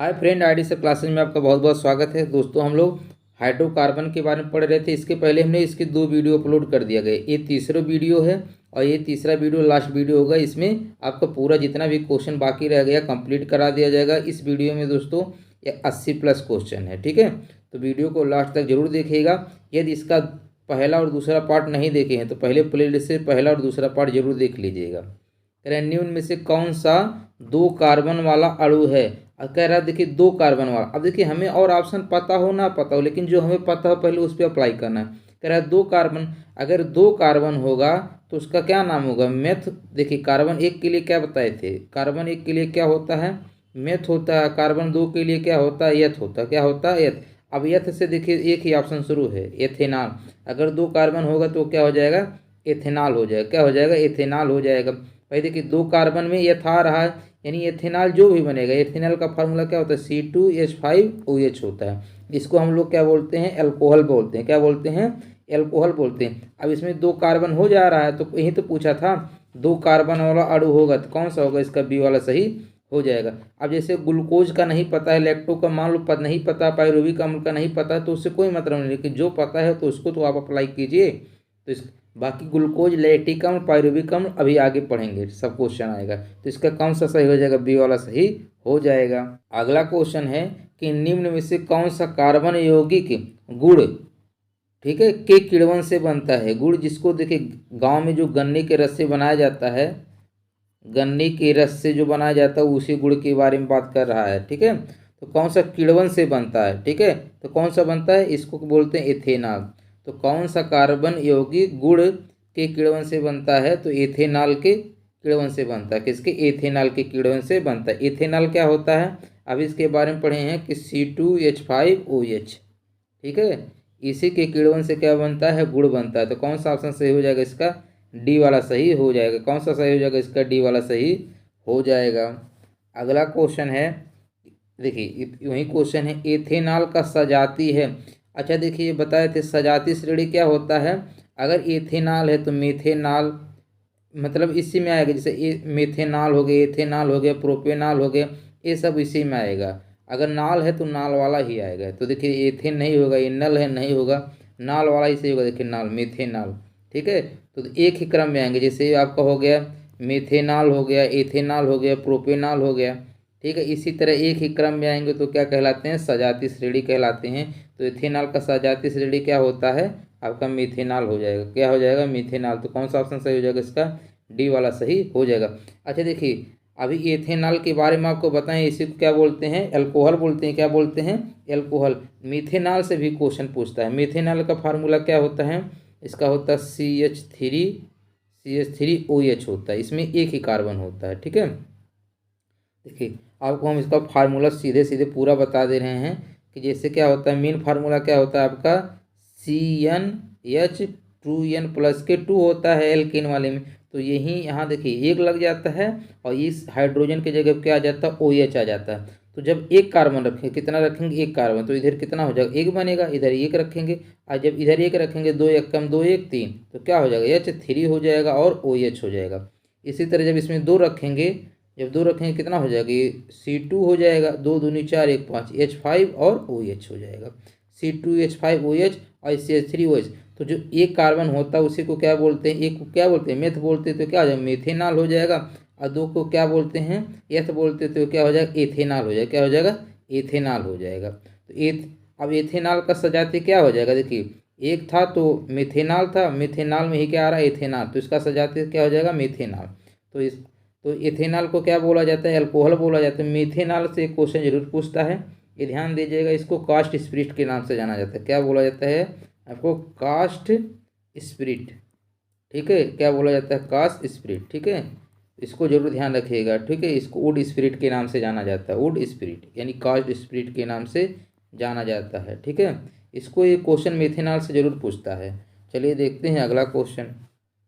Hi friend, ID से classes में आपका बहुत बहुत स्वागत है। दोस्तों, हम लोग हाइड्रोकार्बन के बारे में पढ़ रहे थे। इसके पहले हमने इसके 2 वीडियो अपलोड कर दिया गया। ये तीसरा वीडियो है और ये तीसरा वीडियो लास्ट वीडियो होगा। इसमें आपका पूरा जितना भी क्वेश्चन बाकी रह गया कंप्लीट करा दिया जाएगा। इस वीडियो में दोस्तों ये 80+ क्वेश्चन है, ठीक है। तो वीडियो को लास्ट तक जरूर देखिएगा। यदि इसका पहला और दूसरा पार्ट नहीं देखे हैं तो पहले प्लेलिस्ट से पहला और दूसरा पार्ट जरूर देख लीजिएगा। कह रहे हैं निम्न में से कौन सा 2 कार्बन वाला अणु है। अब कह रहा है देखिए 2 कार्बन वाला। अब देखिए हमें और ऑप्शन पता हो ना पता हो, लेकिन जो हमें पता हो पहले उस पर अप्लाई करना है। कह रहा है 2 कार्बन, अगर 2 कार्बन होगा तो उसका क्या नाम होगा, मेथ। देखिए कार्बन 1 के लिए क्या बताए थे, कार्बन 1 के लिए क्या होता है, मेथ होता है। कार्बन 2 के लिए क्या होता है, यथ होता है। क्या होता है, यथ। अब यथ से देखिए एक ही ऑप्शन शुरू है, एथेनॉल। अगर 2 कार्बन होगा तो क्या हो जाएगा, एथेनॉल हो जाएगा। क्या हो जाएगा, एथेनॉल हो जाएगा। भाई देखिए 2 कार्बन में यथ आ रहा है, यानी एथेनॉल जो भी बनेगा, एथेनॉल का फार्मूला क्या होता है, C2H5OH होता है। इसको हम लोग क्या बोलते हैं, अल्कोहल बोलते हैं। क्या बोलते हैं, अल्कोहल बोलते हैं। अब इसमें 2 कार्बन हो जा रहा है तो यही तो पूछा था 2 कार्बन वाला अणु होगा तो कौन सा होगा, इसका बी वाला सही हो जाएगा। अब जैसे ग्लूकोज का नहीं पता है, लैक्टो का मान लो पद नहीं पता, पायरुविक अम्ल का नहीं पता, तो उससे कोई मतलब नहीं, लेकिन जो पता है तो उसको तो आप अप्लाई कीजिए। तो इस बाकी ग्लूकोज, लैक्टिक अम्ल, पायरुविक अम्ल अभी आगे पढ़ेंगे, सब क्वेश्चन आएगा। तो इसका कौन सा सही हो जाएगा, बी वाला सही हो जाएगा। अगला क्वेश्चन है कि निम्न में से कौन सा कार्बन यौगिक गुड़, ठीक है, के किण्वन से बनता है। गुड़ जिसको देखिए गांव में जो गन्ने के रस से बनाया जाता है, गन्ने के रस से जो बनाया जाता है उसी गुड़ के बारे में बात कर रहा है, ठीक है। तो कौन सा किण्वन से बनता है, ठीक है। तो कौन सा बनता है, इसको बोलते हैं एथेनॉल। तो कौन सा कार्बन यौगिक गुड़ के किण्वन से बनता है, तो एथेनॉल के किण्वन से बनता है। किसके, एथेनॉल के किण्वन से बनता है। एथेनॉल क्या होता है, अभी इसके बारे में पढ़े हैं कि C2H5OH, ठीक है। इसी के किण्वन से क्या बनता है, गुड़ बनता है। तो कौन सा ऑप्शन सही हो जाएगा, इसका डी वाला सही हो जाएगा। कौन सा सही हो जाएगा, इसका डी वाला सही हो जाएगा। अगला क्वेश्चन है, देखिए वही क्वेश्चन है, एथेनॉल का सजाती है। अच्छा देखिए ये बताए थे सजाती श्रेणी क्या होता है। अगर एथेनॉल है तो मेथेनॉल, मतलब इसी में आएगा। जैसे मेथेनॉल हो गया, एथेनॉल हो गया, प्रोपेनॉल हो गया, ये सब इसी में आएगा। अगर नाल है तो नाल वाला ही आएगा। तो देखिए एथेन नहीं होगा, इनल है नहीं होगा, नाल वाला ही सही होगा। देखिए नाल, मेथेनॉल, ठीक है। तो एक ही क्रम में आएंगे। जैसे आपका हो गया मेथेनॉल हो गया, एथेनॉल हो गया, प्रोपेनॉल हो गया, ठीक है। इसी तरह एक ही क्रम में आएंगे तो क्या कहलाते हैं, सजाती श्रेणी कहलाते हैं। तो एथेनॉल का सजाती श्रेणी क्या होता है, आपका मिथेनॉल हो जाएगा। क्या हो जाएगा, मिथेनॉल। तो कौन सा ऑप्शन सही हो जाएगा, इसका डी वाला सही हो जाएगा। अच्छा देखिए अभी एथेनॉल के बारे में आपको बताएं, इसी को क्या बोलते हैं, अल्कोहल बोलते हैं। क्या बोलते हैं, अल्कोहल। मिथेनॉल से भी क्वेश्चन पूछता है। मिथेनॉल का फार्मूला क्या होता है, इसका होता है CH3OH होता है। इसमें एक ही कार्बन होता है, ठीक है। देखिए आपको हम इसका फार्मूला सीधे सीधे पूरा बता दे रहे हैं कि जैसे क्या होता है, मेन फार्मूला क्या होता है आपका CnH2n+ के 2 होता है एल्केन वाले में। तो यही यहाँ देखिए एक लग जाता है और इस हाइड्रोजन की जगह क्या आ जाता है, OH आ जाता है। तो जब एक कार्बन रखेंगे, कितना रखेंगे, एक कार्बन, तो इधर कितना हो जाएगा, एक बनेगा, इधर एक रखेंगे। और जब इधर एक रखेंगे, 2 1 कम 2 1 3, तो क्या हो जाएगा, H3 हो जाएगा और OH हो जाएगा। इसी तरह जब इसमें 2 रखेंगे, जब 2 रखेंगे कितना हो जाएगा, ये C2 हो जाएगा, 2 दूनी 4 1 5, H5 और OH हो जाएगा। C2H5OH और CH3OH। तो जो एक कार्बन होता है उसी को क्या बोलते हैं, एक को क्या बोलते हैं, मेथ बोलते हैं। तो क्या हो जाएगा, मेथेनॉल हो जाएगा। और 2 को क्या बोलते हैं, एथ बोलते हैं। तो क्या हो जाएगा, एथेनॉल हो जाएगा। क्या हो जाएगा, एथेनॉल हो जाएगा। तो अब एथेनॉल का सजाती क्या हो जाएगा, देखिए एक था तो मेथेनॉल था, मेथेनॉल में ही क्या आ रहा है, एथेनॉल। तो इसका सजाती क्या हो जाएगा, मेथेनॉल। तो इस तो एथेनॉल को क्या बोला जाता है, अल्कोहल बोला जाता है। मेथेनॉल से क्वेश्चन जरूर पूछता है, ये ध्यान दीजिएगा। इसको कास्ट स्पिरिट के नाम से जाना जाता है। क्या बोला जाता है आपको, कास्ट स्पिरिट, ठीक है। क्या बोला जाता है, कास्ट स्पिरिट, ठीक है। इसको जरूर ध्यान रखिएगा, ठीक है। इसको वुड स्पिरिट के नाम से जाना जाता है, वुड स्पिरिट यानी कास्ट स्पिरिट के नाम से जाना जाता है, ठीक है। इसको ये क्वेश्चन मेथेनॉल से जरूर पूछता है। चलिए देखते हैं अगला क्वेश्चन।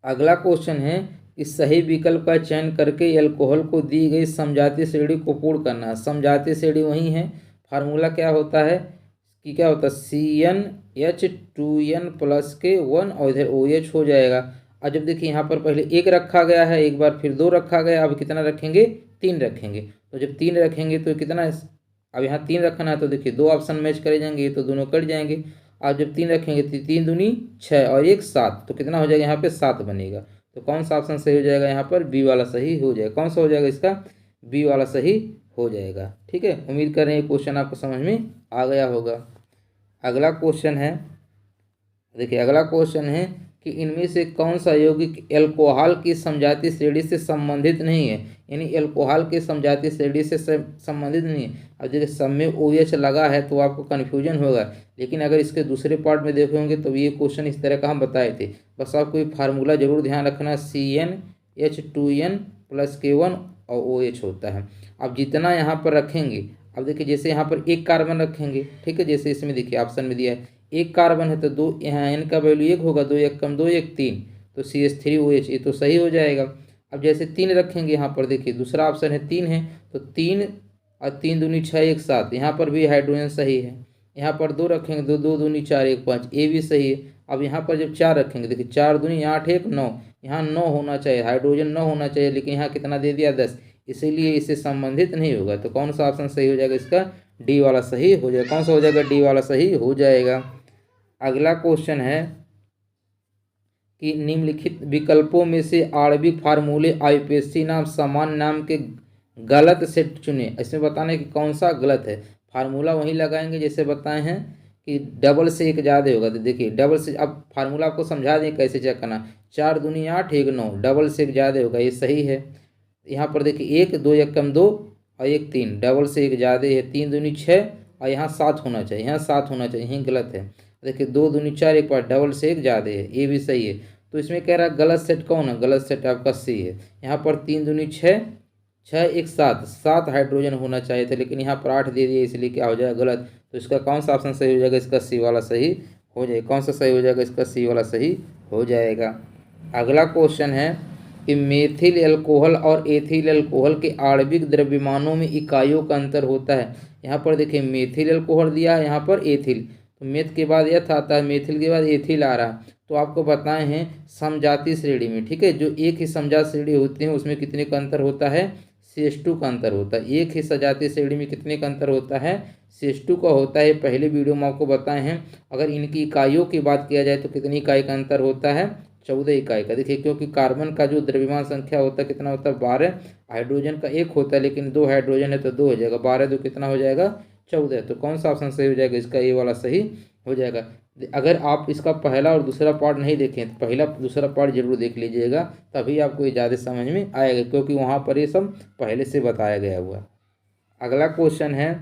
अगला क्वेश्चन है इस सही विकल्प का चयन करके अल्कोहल को दी गई समजातीय श्रेणी को पूर्ण करना है। समजातीय श्रेणी वही है, फार्मूला क्या होता है कि क्या होता है, CnH2n+ के 1 और इधर OH हो जाएगा। और जब देखिए यहाँ पर पहले एक रखा गया है, एक बार फिर 2 रखा गया, अब कितना रखेंगे, 3 रखेंगे। तो जब 3 रखेंगे तो कितना अब यहाँ 3 रखना है तो देखिए 2 ऑप्शन मैच करे जाएंगे, ये तो दोनों कट जाएंगे। अब जब 3 रखेंगे तो 3 दूनी 6 और 1 7, तो कितना हो जाएगा यहाँ पे 7 बनेगा। तो कौन सा ऑप्शन सही हो जाएगा यहाँ पर? बी वाला सही हो जाएगा। कौन सा हो जाएगा इसका? बी वाला सही हो जाएगा। ठीक है, उम्मीद कर रहे हैं क्वेश्चन आपको समझ में आ गया होगा। अगला क्वेश्चन है, देखिए अगला क्वेश्चन है कि इनमें से कौन सा यौगिक एल्कोहल की समजातीय श्रेणी से संबंधित नहीं है, यानी एल्कोहल की समजातीय श्रेणी से संबंधित नहीं है। अब देखिए सब में OH लगा है तो आपको कन्फ्यूजन होगा, लेकिन अगर इसके दूसरे पार्ट में देखे होंगे तो ये क्वेश्चन इस तरह का हम बताए थे। बस आपको ये फार्मूला जरूर ध्यान रखना, CnH2n + K1 और OH होता है। अब जितना यहाँ पर रखेंगे, अब देखिए जैसे यहाँ पर 1 कार्बन रखेंगे, ठीक है, जैसे इसमें देखिए ऑप्शन में दिया है 1 कार्बन है तो 2, यहाँ n का वैल्यू 1 होगा, 2 1 कम 2 1 3, तो CH3OH, ये तो सही हो जाएगा। अब जैसे 3 रखेंगे यहाँ पर देखिए दूसरा ऑप्शन है 3 है, तो 3 और 3 दूनी 6 1 7, यहाँ पर भी हाइड्रोजन सही है। यहाँ पर 2 रखेंगे तो 2 दूनी 4 1 5, ये भी सही है। अब यहाँ पर जब 4 रखेंगे देखिए 4 दूनी 8 1 9, यहाँ 9 होना चाहिए, हाइड्रोजन 9 होना चाहिए, लेकिन यहाँ कितना दे दिया 10, इसीलिए इससे संबंधित नहीं होगा। तो कौन सा ऑप्शन सही हो जाएगा इसका? डी वाला सही हो जाएगा। कौन सा हो जाएगा? डी वाला सही हो जाएगा। अगला क्वेश्चन है कि निम्नलिखित विकल्पों में से आणविक फार्मूले आईपीएससी नाम समान नाम के गलत सेट चुने। इसमें बताना है कि कौन सा गलत है। फार्मूला वही लगाएंगे जैसे बताए हैं कि डबल से 1 ज़्यादा होगा, तो देखिए डबल से, अब फार्मूला आपको समझा दें कैसे चेक करना। 4 दूनी 8 1 9, डबल से 1 ज़्यादा होगा, ये सही है। यहाँ पर देखिए 1 2 1 कम 2 और 1 3, डबल से 1 ज़्यादा है, 3 दूनी 6 और यहाँ 7 होना चाहिए, यहाँ 7 होना चाहिए, यही गलत है। देखिए 2 दूनी 4 1 5, डबल से 1 ज़्यादा है, ये भी सही है। तो इसमें कह रहा है गलत सेट कौन है? गलत सेट आपका सी है। यहाँ पर 3 दूनी 6 6 1 7, 7 हाइड्रोजन होना चाहिए था, लेकिन यहाँ पर 8 दे दिए, इसलिए क्या हो जाएगा? गलत। तो इसका कौन सा ऑप्शन सही हो जाएगा? इसका सी वाला सही हो जाएगा। कौन सा सही हो जाएगा? इसका सी वाला सही हो जाएगा। अगला क्वेश्चन है कि मेथिल अल्कोहल और एथिल अल्कोहल के आणविक द्रव्यमानों में इकाइयों का अंतर होता है। यहाँ पर देखिए मेथिल अल्कोहल दिया है, यहाँ पर एथिल, तो मेथ के बाद यथ आता है, मेथिल के बाद एथिल आ रहा है। तो आपको बताए हैं समजातीय श्रेणी में, ठीक है, जो एक ही समजात श्रेणी होती है उसमें कितने का अंतर होता है? CH2 का अंतर होता है। एक ही सजातीय श्रेणी में कितने का अंतर होता है? CH2 का होता है। पहले वीडियो में आपको बताए हैं। अगर इनकी इकाइयों की बात किया जाए तो कितनी इकाई का अंतर होता है? 14 इकाई का। देखिए क्योंकि कार्बन का जो द्रव्यमान संख्या होता है कितना होता है? 12। हाइड्रोजन का 1 होता है, लेकिन 2 हाइड्रोजन है तो 2 हो जाएगा, 12 2 कितना हो जाएगा? 14। तो कौन सा ऑप्शन सही हो जाएगा? इसका ये वाला सही हो जाएगा। अगर आप इसका पहला और दूसरा पार्ट नहीं देखें तो पहला दूसरा पार्ट जरूर देख लीजिएगा, तभी आपको ये ज़्यादा समझ में आएगा, क्योंकि वहाँ पर ये सब पहले से बताया गया हुआ। अगला क्वेश्चन है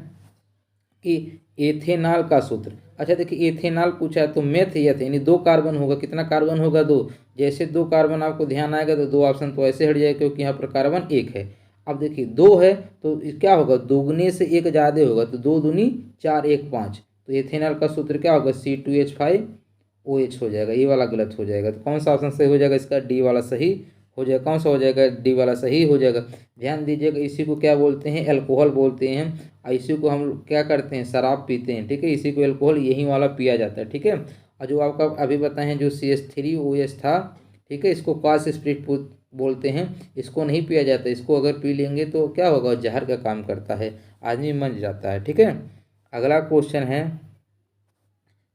कि एथेनॉल का सूत्र। अच्छा देखिए एथेनॉल पूछा है तो मेथ यथ, यानी 2 कार्बन होगा। कितना कार्बन होगा? 2। जैसे 2 कार्बन आपको ध्यान आएगा तो 2 ऑप्शन तो ऐसे हट जाएगा, क्योंकि यहाँ पर कार्बन 1 है। अब देखिए 2 है तो क्या होगा? दोगुने से 1 ज़्यादा होगा, तो 2 दूनी 4 1 5, तो एथेनॉल का सूत्र क्या होगा? C2H5OH हो जाएगा। ये वाला गलत हो जाएगा। तो कौन सा ऑप्शन सही हो जाएगा? इसका डी वाला सही हो जाएगा। कौन सा हो जाएगा? डी वाला सही हो जाएगा। ध्यान दीजिएगा, इसी को क्या बोलते हैं? अल्कोहल बोलते हैं। और इसी को हम क्या करते हैं? शराब पीते हैं, ठीक है, इसी को अल्कोहल यही वाला पिया जाता है, ठीक है। और जो आपका अभी बताए हैं जो CH3OH था, ठीक है, इसको क्वास स्पिरिट बोलते हैं, इसको नहीं पिया जाता। इसको अगर पी लेंगे तो क्या होगा? जहर का काम करता है, आदमी मर जाता है, ठीक है। अगला क्वेश्चन है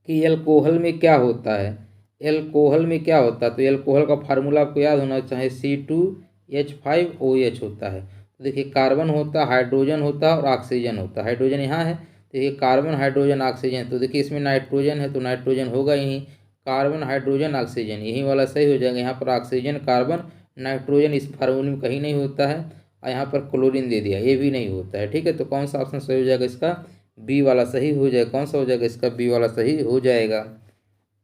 कि एल्कोहल में क्या होता है? एल्कोहल में क्या होता है? तो एल्कोहल का फार्मूला आपको याद होना चाहिए, C2H5OH होता है। तो देखिए कार्बन होता है, हाइड्रोजन होता है और ऑक्सीजन होता है। हाइड्रोजन यहाँ है, देखिए कार्बन हाइड्रोजन ऑक्सीजन, तो देखिए इसमें नाइट्रोजन है तो नाइट्रोजन होगा यहीं, कार्बन हाइड्रोजन ऑक्सीजन, यही वाला सही हो जाएगा। यहाँ पर ऑक्सीजन कार्बन नाइट्रोजन इस फार्मूले में कहीं नहीं होता है, और यहाँ पर क्लोरीन दे दिया, ये भी नहीं होता है, ठीक है। तो कौन सा ऑप्शन सही हो जाएगा? इसका बी वाला सही हो जाएगा। कौन सा हो जाएगा? इसका बी वाला सही हो जाएगा।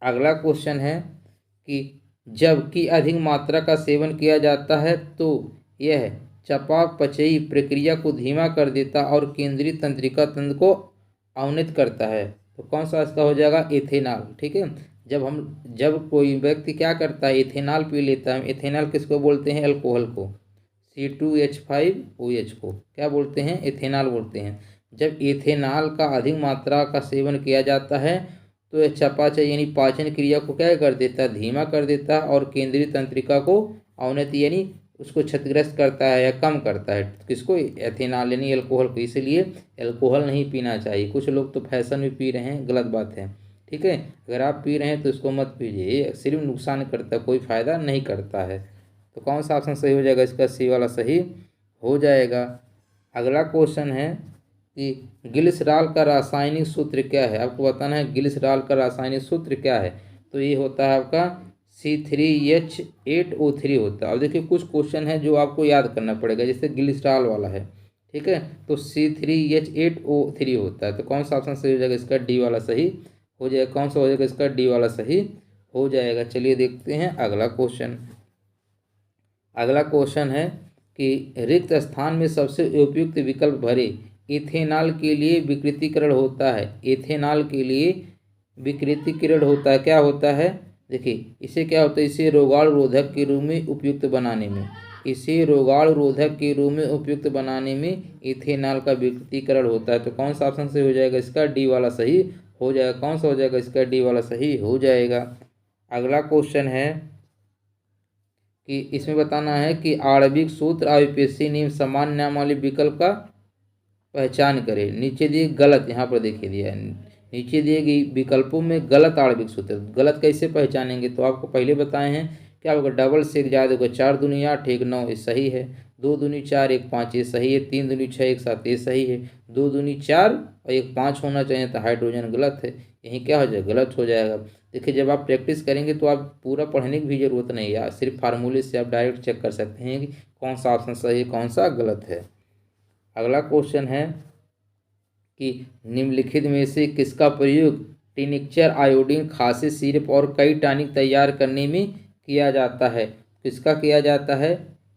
अगला क्वेश्चन है कि जबकि अधिक मात्रा का सेवन किया जाता है तो यह चयापचयी प्रक्रिया को धीमा कर देता और केंद्रीय तंत्रिका तंत्र को अवनत करता है। तो कौन सा इसका हो जाएगा? एथेनॉल, ठीक है। जब कोई व्यक्ति क्या करता है? एथेनॉल पी लेता है। एथेनॉल किसको बोलते हैं? अल्कोहल को। C2H5OH को क्या बोलते हैं? एथेनॉल बोलते हैं। जब एथेनॉल का अधिक मात्रा का सेवन किया जाता है तो यह चयापचय यानी पाचन क्रिया को क्या कर देता है? धीमा कर देता है और केंद्रीय तंत्रिका को अवनति यानी उसको क्षतिग्रस्त करता है या कम करता है, किसको, एथेनॉल यानी अल्कोहल को। इसीलिए अल्कोहल नहीं पीना चाहिए। कुछ लोग तो फैशन में पी रहे हैं, गलत बात है, ठीक है। अगर आप पी रहे हैं तो इसको मत पीजिए, ये सिर्फ नुकसान करता है, कोई फ़ायदा नहीं करता है। तो कौन सा ऑप्शन सही हो जाएगा इसका, सी वाला सही हो जाएगा। अगला क्वेश्चन है कि ग्लिसरॉल का रासायनिक सूत्र क्या है। आपको बताना है ग्लिसरॉल का रासायनिक सूत्र क्या है। तो ये होता है आपका C3H8O3 होता है। और देखिए कुछ क्वेश्चन है जो आपको याद करना पड़ेगा, जैसे ग्लिसरॉल वाला है, ठीक है, तो C3H8O3 होता है। तो कौन सा ऑप्शन सही हो जाएगा इसका, डी वाला सही हो जाएगा। कौन सा हो जाएगा इसका, डी वाला सही हो जाएगा। चलिए देखते हैं अगला क्वेश्चन। अगला क्वेश्चन है कि रिक्त स्थान में सबसे उपयुक्त विकल्प भरे। इथेनॉल के लिए विकृतीकरण होता है, इथेनॉल के लिए विकृतीकरण होता है, क्या होता है, देखिए इसे क्या होता है, इसे रोगाणु रोधक के रूप में उपयुक्त बनाने में, इसे रोगाणु रोधक के रूप में उपयुक्त बनाने में इथेनॉल का विकृतीकरण होता है। तो कौन सा ऑप्शन सही हो जाएगा इसका, डी वाला सही हो जाएगा। कौन सा हो जाएगा इसका, डी वाला सही हो जाएगा। अगला क्वेश्चन है कि इसमें बताना है कि आणविक सूत्र और यूपीएससी नियम समान नाम वाले विकल्प का पहचान करें। नीचे दिए गलत, यहाँ पर देखिए दिया है, नीचे दिए गए विकल्पों में गलत आणविक सूत्र। गलत कैसे पहचानेंगे, तो आपको पहले बताए हैं क्या होगा, डबल से एक ज़्यादा होगा, 4 दूनी 8 1 9 ये सही है, 2 दूनी 4 1 5 ये सही है, 3 दूनी 6 1 7 ये सही है, 2 दूनी 4 और 1 5 होना चाहिए, तो हाइड्रोजन गलत है, यहीं क्या हो जाएगा, गलत हो जाएगा। देखिए जब आप प्रैक्टिस करेंगे तो आप पूरा पढ़ने की भी ज़रूरत नहीं है, सिर्फ फार्मूले से आप डायरेक्ट चेक कर सकते हैं कि कौन सा ऑप्शन सही है कौन सा गलत है। अगला क्वेश्चन है कि निम्नलिखित में से किसका प्रयोग टिनिक्चर आयोडीन खांसी सिरप और कई टॉनिक तैयार करने में किया जाता है। किसका किया जाता है,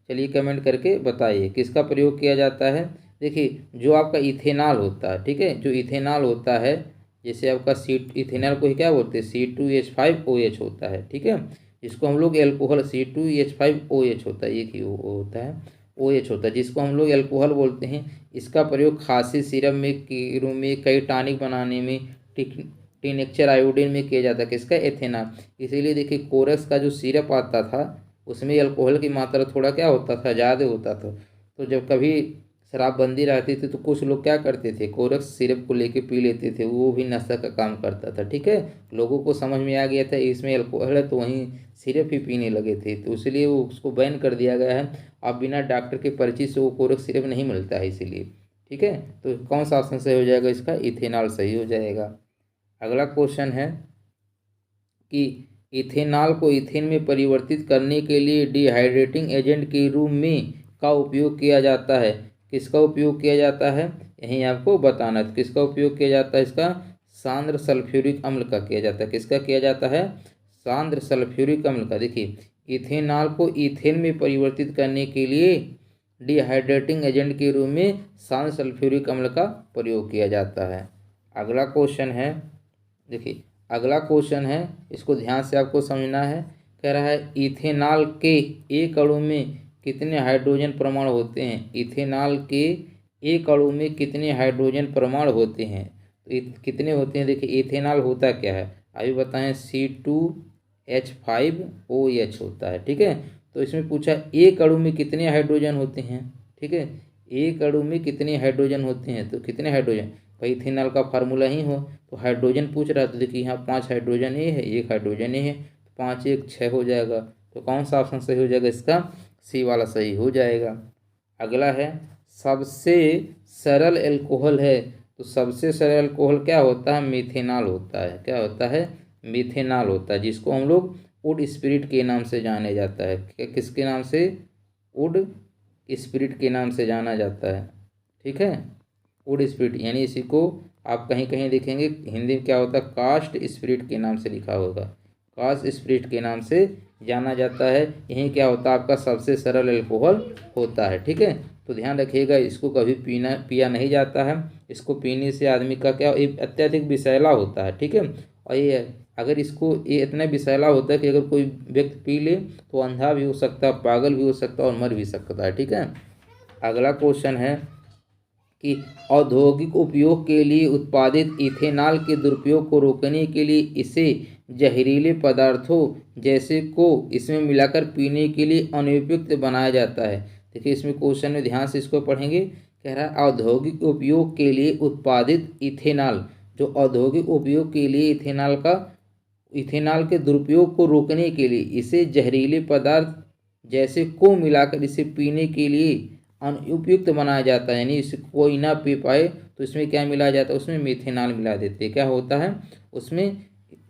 चलिए कमेंट करके बताइए किसका प्रयोग किया जाता है। देखिए जो आपका इथेनॉल होता है, ठीक है, जो इथेनॉल होता है, जैसे आपका इथेनॉल को ही क्या बोलते हैं, C2H5OH होता है, ठीक है, जिसको हम लोग एल्कोहल C2H5OH होता है, ये की होता है OH होता है, जिसको हम लोग एल्कोहल बोलते हैं। इसका प्रयोग खांसी सिरप में के रूप में, कई टॉनिक बनाने में, टिनेक्चर आयोडीन में किया जाता है, किसका, एथेनॉल। इसीलिए देखिए कोरस का जो सिरप आता था उसमें अल्कोहल की मात्रा थोड़ा क्या होता था, ज़्यादा होता था। तो जब कभी शराबबंदी रहती थी तो कुछ लोग क्या करते थे, कोरस सिरप को लेके पी लेते थे, वो भी नशा का काम करता था, ठीक है। लोगों को समझ में आ गया था इसमें अल्कोहल है, तो वहीं सिरप ही पीने लगे थे, तो इसलिए वो उसको बैन कर दिया गया है। अब बिना डॉक्टर के पर्ची से वो कोरस सिरप नहीं मिलता है, इसीलिए, ठीक है। तो कौन सा ऑप्शन सही हो जाएगा इसका, इथेनॉल सही हो जाएगा। अगला क्वेश्चन है कि इथेनॉल को इथेन में परिवर्तित करने के लिए डिहाइड्रेटिंग एजेंट के रूप में का उपयोग किया जाता है। किसका उपयोग किया जाता है, यहीं आपको बताना है। तो किसका उपयोग किया जाता है इसका, सांद्र सल्फ्यूरिक अम्ल का किया जाता है। किसका किया जाता है, सांद्र सल्फ्यूरिक अम्ल का। देखिए इथेनॉल को इथेन में परिवर्तित करने के लिए डिहाइड्रेटिंग एजेंट के रूप में सांद्र सल्फ्यूरिक अम्ल का प्रयोग किया जाता है। अगला क्वेश्चन है, देखिए अगला क्वेश्चन है, इसको ध्यान से आपको समझना है। कह रहा है इथेनॉल के एक अणु में कितने हाइड्रोजन परमाणु होते हैं। इथेनॉल के एक अणु में कितने हाइड्रोजन परमाणु होते हैं, तो कितने होते हैं। देखिए इथेनॉल होता क्या है, अभी बताएं, C2H5OH होता है, ठीक है। तो इसमें पूछा एक अणु में कितने हाइड्रोजन होते हैं, ठीक है, एक अणु में कितने हाइड्रोजन होते हैं, तो कितने हाइड्रोजन, भाई इथेनॉल का फार्मूला ही हो, तो हाइड्रोजन पूछ रहा है, तो देखिए यहाँ 5 हाइड्रोजन ए है, 1 हाइड्रोजन ए है, तो 5 1 6 हो जाएगा। तो कौन सा ऑप्शन सही हो जाएगा इसका, सी वाला सही हो जाएगा। अगला है सबसे सरल एल्कोहल है, तो सबसे सरल एल्कोहल क्या होता है, मिथेनॉल होता है। क्या होता है, मिथेनॉल होता है, जिसको हम लोग वुड स्पिरिट के नाम से जाने जाता है। किसके नाम से, वुड स्पिरिट के नाम से जाना जाता है, ठीक है, वुड स्पिरिट, यानी इसी को आप कहीं कहीं देखेंगे हिंदी में क्या होता है, कास्ट स्पिरिट के नाम से लिखा होगा, कास्ट स्पिरिट के नाम से जाना जाता है। यही क्या होता है, आपका सबसे सरल अल्कोहल होता है, ठीक है। तो ध्यान रखिएगा, इसको कभी पिया नहीं जाता है, इसको पीने से आदमी का क्या, अत्यधिक विषैला होता है, ठीक है। और ये अगर इसको, ये इतना विषैला होता है कि अगर कोई व्यक्ति पी ले तो अंधा भी हो सकता है, पागल भी हो सकता है और मर भी सकता है, ठीक है। अगला क्वेश्चन है कि औद्योगिक उपयोग के लिए उत्पादित इथेनॉल के दुरुपयोग को रोकने के लिए इसे जहरीले पदार्थों जैसे को इसमें मिलाकर पीने के लिए अनुपयुक्त बनाया जाता है। देखिए इसमें क्वेश्चन में ध्यान से इसको पढ़ेंगे। कह रहा है औद्योगिक उपयोग के लिए उत्पादित इथेनॉल, जो औद्योगिक उपयोग के लिए इथेनॉल के दुरुपयोग को रोकने के लिए इसे जहरीले पदार्थ जैसे को मिलाकर इसे पीने के लिए अनुपयुक्त बनाया जाता है। यानी इसे कोई ना पी पाए तो इसमें क्या मिलाया जाता है, उसमें मेथेनॉल मिला देते हैं। क्या होता है, उसमें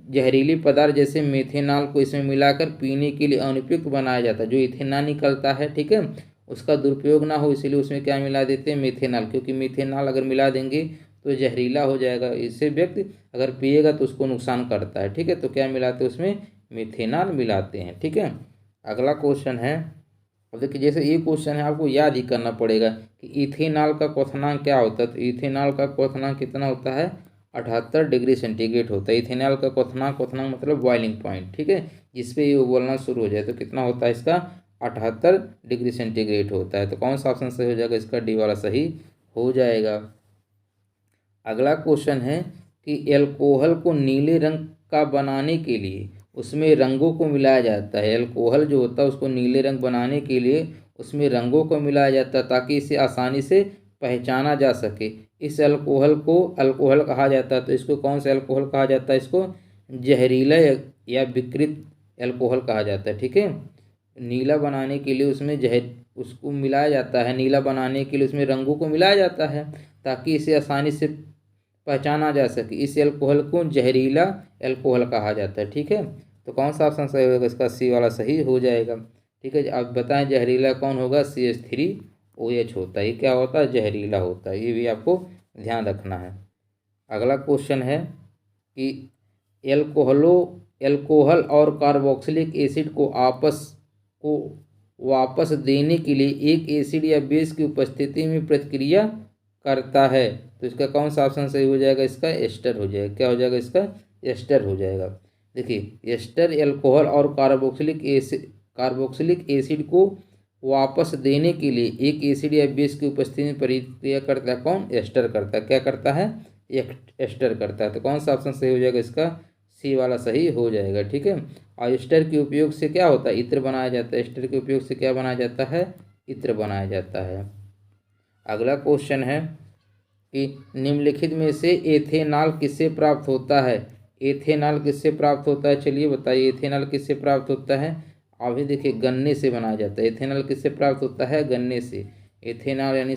जहरीले पदार्थ जैसे मेथेनॉल को इसमें मिलाकर पीने के लिए अनुपयुक्त बनाया जाता है। जो इथेनॉल निकलता है, ठीक है, उसका दुरुपयोग ना हो इसलिए उसमें क्या मिला देते हैं, मेथेनॉल। क्योंकि मेथेनॉल अगर मिला देंगे तो जहरीला हो जाएगा, इससे व्यक्ति अगर पिएगा तो उसको नुकसान करता है। ठीक है, तो क्या मिलाते हैं उसमें, मेथेनॉल मिलाते हैं। ठीक है, अगला क्वेश्चन है। अब देखिए जैसे ये क्वेश्चन है आपको याद ही करना पड़ेगा कि इथेनॉल का क्वथनांक क्या होता है। तो इथेनॉल का क्वथनांक कितना होता है, 78 डिग्री सेंटीग्रेड होता है। इथेनॉल का क्वथनांक मतलब बॉइलिंग पॉइंट, ठीक है, जिसपे ये उबलना शुरू हो जाए तो कितना होता है इसका, 78 डिग्री सेंटीग्रेड होता है। तो कौन सा ऑप्शन सही हो जाएगा, इसका डी वाला सही हो जाएगा। अगला क्वेश्चन है कि एल्कोहल को नीले रंग का बनाने के लिए उसमें रंगों को मिलाया जाता है। एल्कोहल जो होता है उसको नीले रंग बनाने के लिए उसमें रंगों को मिलाया जाता है ताकि इसे आसानी से पहचाना जा सके। इस अल्कोहल को अल्कोहल कहा जाता है। तो इसको कौन सा अल्कोहल कहा जाता है, इसको जहरीला या विकृत अल्कोहल कहा जाता है। ठीक है, नीला बनाने के लिए उसमें उसको मिलाया जाता है, नीला बनाने के लिए उसमें रंगों को मिलाया जाता है ताकि इसे आसानी से पहचाना जा सके। इस अल्कोहल को जहरीला अल्कोहल कहा जाता है। ठीक है, तो कौन सा ऑप्शन सही होगा, इसका सी वाला सही हो जाएगा। ठीक है, आप बताएं जहरीला कौन होगा, CH3OH होता है। ये क्या होता है, जहरीला होता है। ये भी आपको ध्यान रखना है। अगला क्वेश्चन है कि एल्कोहल और कार्बोक्सिलिक एसिड को वापस देने के लिए एक एसिड या बेस की उपस्थिति में प्रतिक्रिया करता है। तो इसका कौन सा ऑप्शन सही हो जाएगा, इसका एस्टर हो जाएगा। क्या हो जाएगा, इसका एस्टर हो जाएगा। देखिए एस्टर एल्कोहल और कार्बोक्सिलिक एसिड को वापस देने के लिए एक एसिड या बेस की उपस्थिति में प्रतिक्रिया करता है। कौन, एस्टर करता है। क्या करता है, एस्टर करता है। तो कौन सा ऑप्शन सही हो जाएगा, इसका सी वाला सही हो जाएगा। ठीक है, और एस्टर के उपयोग से क्या होता है, इत्र बनाया जाता है। एस्टर के उपयोग से क्या बनाया जाता है, इत्र बनाया जाता है। अगला क्वेश्चन है कि निम्नलिखित में से एथेनॉल किससे प्राप्त होता है। एथेनॉल किससे प्राप्त होता है, चलिए बताइए, एथेनॉल किससे प्राप्त होता है। अभी देखिए गन्ने से बनाया जाता है। एथेनॉल किससे प्राप्त होता है, गन्ने से। एथेनॉल यानी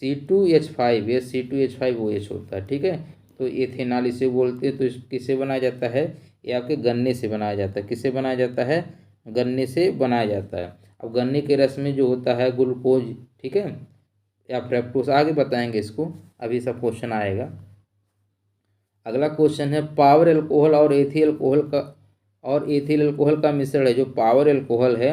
C2H5, ये C2H5OH होता है। ठीक है, तो एथेनॉल इसे बोलते हैं। तो किससे बनाया जाता है, ये आपके गन्ने से बनाया जाता है। किससे बनाया जाता है, गन्ने से बनाया जाता है। अब गन्ने के रस में जो होता है ग्लूकोज, ठीक है, या फ्रक्टोज, आगे बताएंगे इसको, अभी सब क्वेश्चन आएगा। अगला क्वेश्चन है पावर एल्कोहल और एथिल अल्कोहल का मिश्रण है। जो पावर एल्कोहल है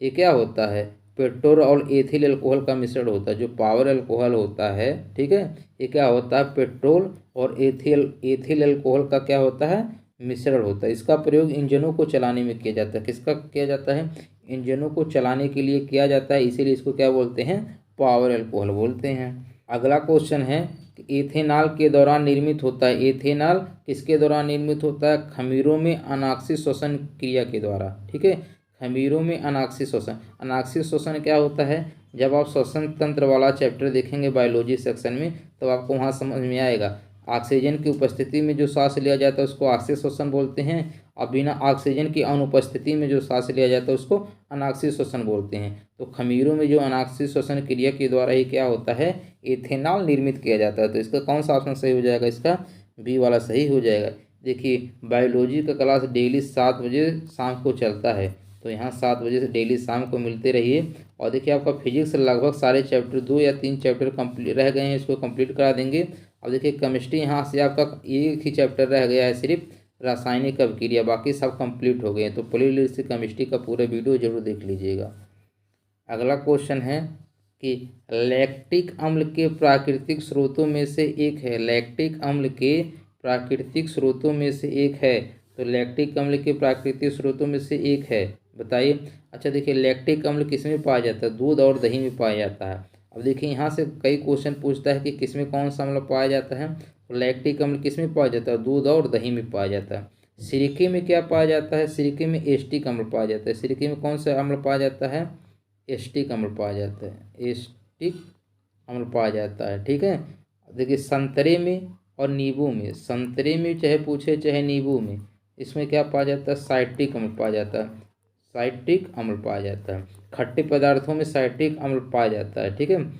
ये क्या होता है, पेट्रोल और एथिल अल्कोहल का मिश्रण होता है। जो पावर एल्कोहल होता है, ठीक है, ये क्या होता है, पेट्रोल और एथिल अल्कोहल का क्या होता है, मिश्रण होता है। इसका प्रयोग इंजनों को चलाने में किया जाता है। किसका किया जाता है, इंजनों को चलाने के लिए किया जाता है, इसीलिए इसको क्या बोलते हैं, पावर एल्कोहल बोलते हैं। अगला क्वेश्चन है कि एथेनॉल के दौरान निर्मित होता है। एथेनॉल किसके दौरान निर्मित होता है, खमीरों में अनाक्षी श्वसन क्रिया के द्वारा। ठीक है, खमीरों में अनाक्षी श्वसन। अनाक्षी श्वसन क्या होता है, जब आप श्वसन तंत्र वाला चैप्टर देखेंगे बायोलॉजी सेक्शन में तो आपको वहाँ समझ में आएगा। ऑक्सीजन की उपस्थिति में जो सांस लिया जाता है उसको अक्षीय श्वसन बोलते हैं, और बिना ऑक्सीजन की अनुपस्थिति में जो सांस लिया जाता है उसको अनाक्षी श्वसन बोलते हैं। तो खमीरों में जो अनाक्षी श्वसन क्रिया के द्वारा ही क्या होता है, एथेनॉल निर्मित किया जाता है। तो इसका कौन सा ऑप्शन सही हो जाएगा, इसका बी वाला सही हो जाएगा। देखिए बायोलॉजी का क्लास डेली 7 बजे शाम को चलता है, तो यहाँ 7 बजे से डेली शाम को मिलते रहिए। और देखिए आपका फिजिक्स लगभग सारे चैप्टर 2 या 3 चैप्टर कंप्लीट रह गए हैं, इसको कंप्लीट करा देंगे। अब देखिए केमिस्ट्री यहाँ से आपका एक ही चैप्टर रह गया है, सिर्फ रासायनिक अभिक्रिया, बाकी सब कंप्लीट हो गए हैं। तो प्लेलिस्ट से केमिस्ट्री का पूरा वीडियो जरूर देख लीजिएगा। अगला क्वेश्चन है कि लैक्टिक अम्ल के प्राकृतिक स्रोतों में से एक है। लैक्टिक अम्ल के प्राकृतिक स्रोतों में से एक है। तो लैक्टिक अम्ल के प्राकृतिक स्रोतों में से एक है, बताइए। अच्छा देखिए लैक्टिक अम्ल किस में पाया जाता है, दूध और दही में पाया जाता है। अब देखिए यहाँ से कई क्वेश्चन पूछता है कि किसमें कौन सा अम्ल पाया जाता है, तो लैक्टिक अम्ल किसमें पाया जाता है, दूध और दही में पाया जाता है। सिरके में क्या पाया जाता है, सिरके में एस्टिक अम्ल पाया जाता है। सिरके में कौन सा अम्ल पाया जाता है, एस्टिक अम्ल पाया जाता है, एस्टिक अम्ल पाया जाता है। ठीक है, देखिए संतरे में और नींबू में, संतरे में चाहे पूछे चाहे नींबू में, इसमें क्या पाया जाता है, साइट्रिक अम्ल पाया जाता है, साइट्रिक अम्ल पाया जाता है। खट्टे पदार्थों में साइट्रिक अम्ल पाया जाता है। ठीक है,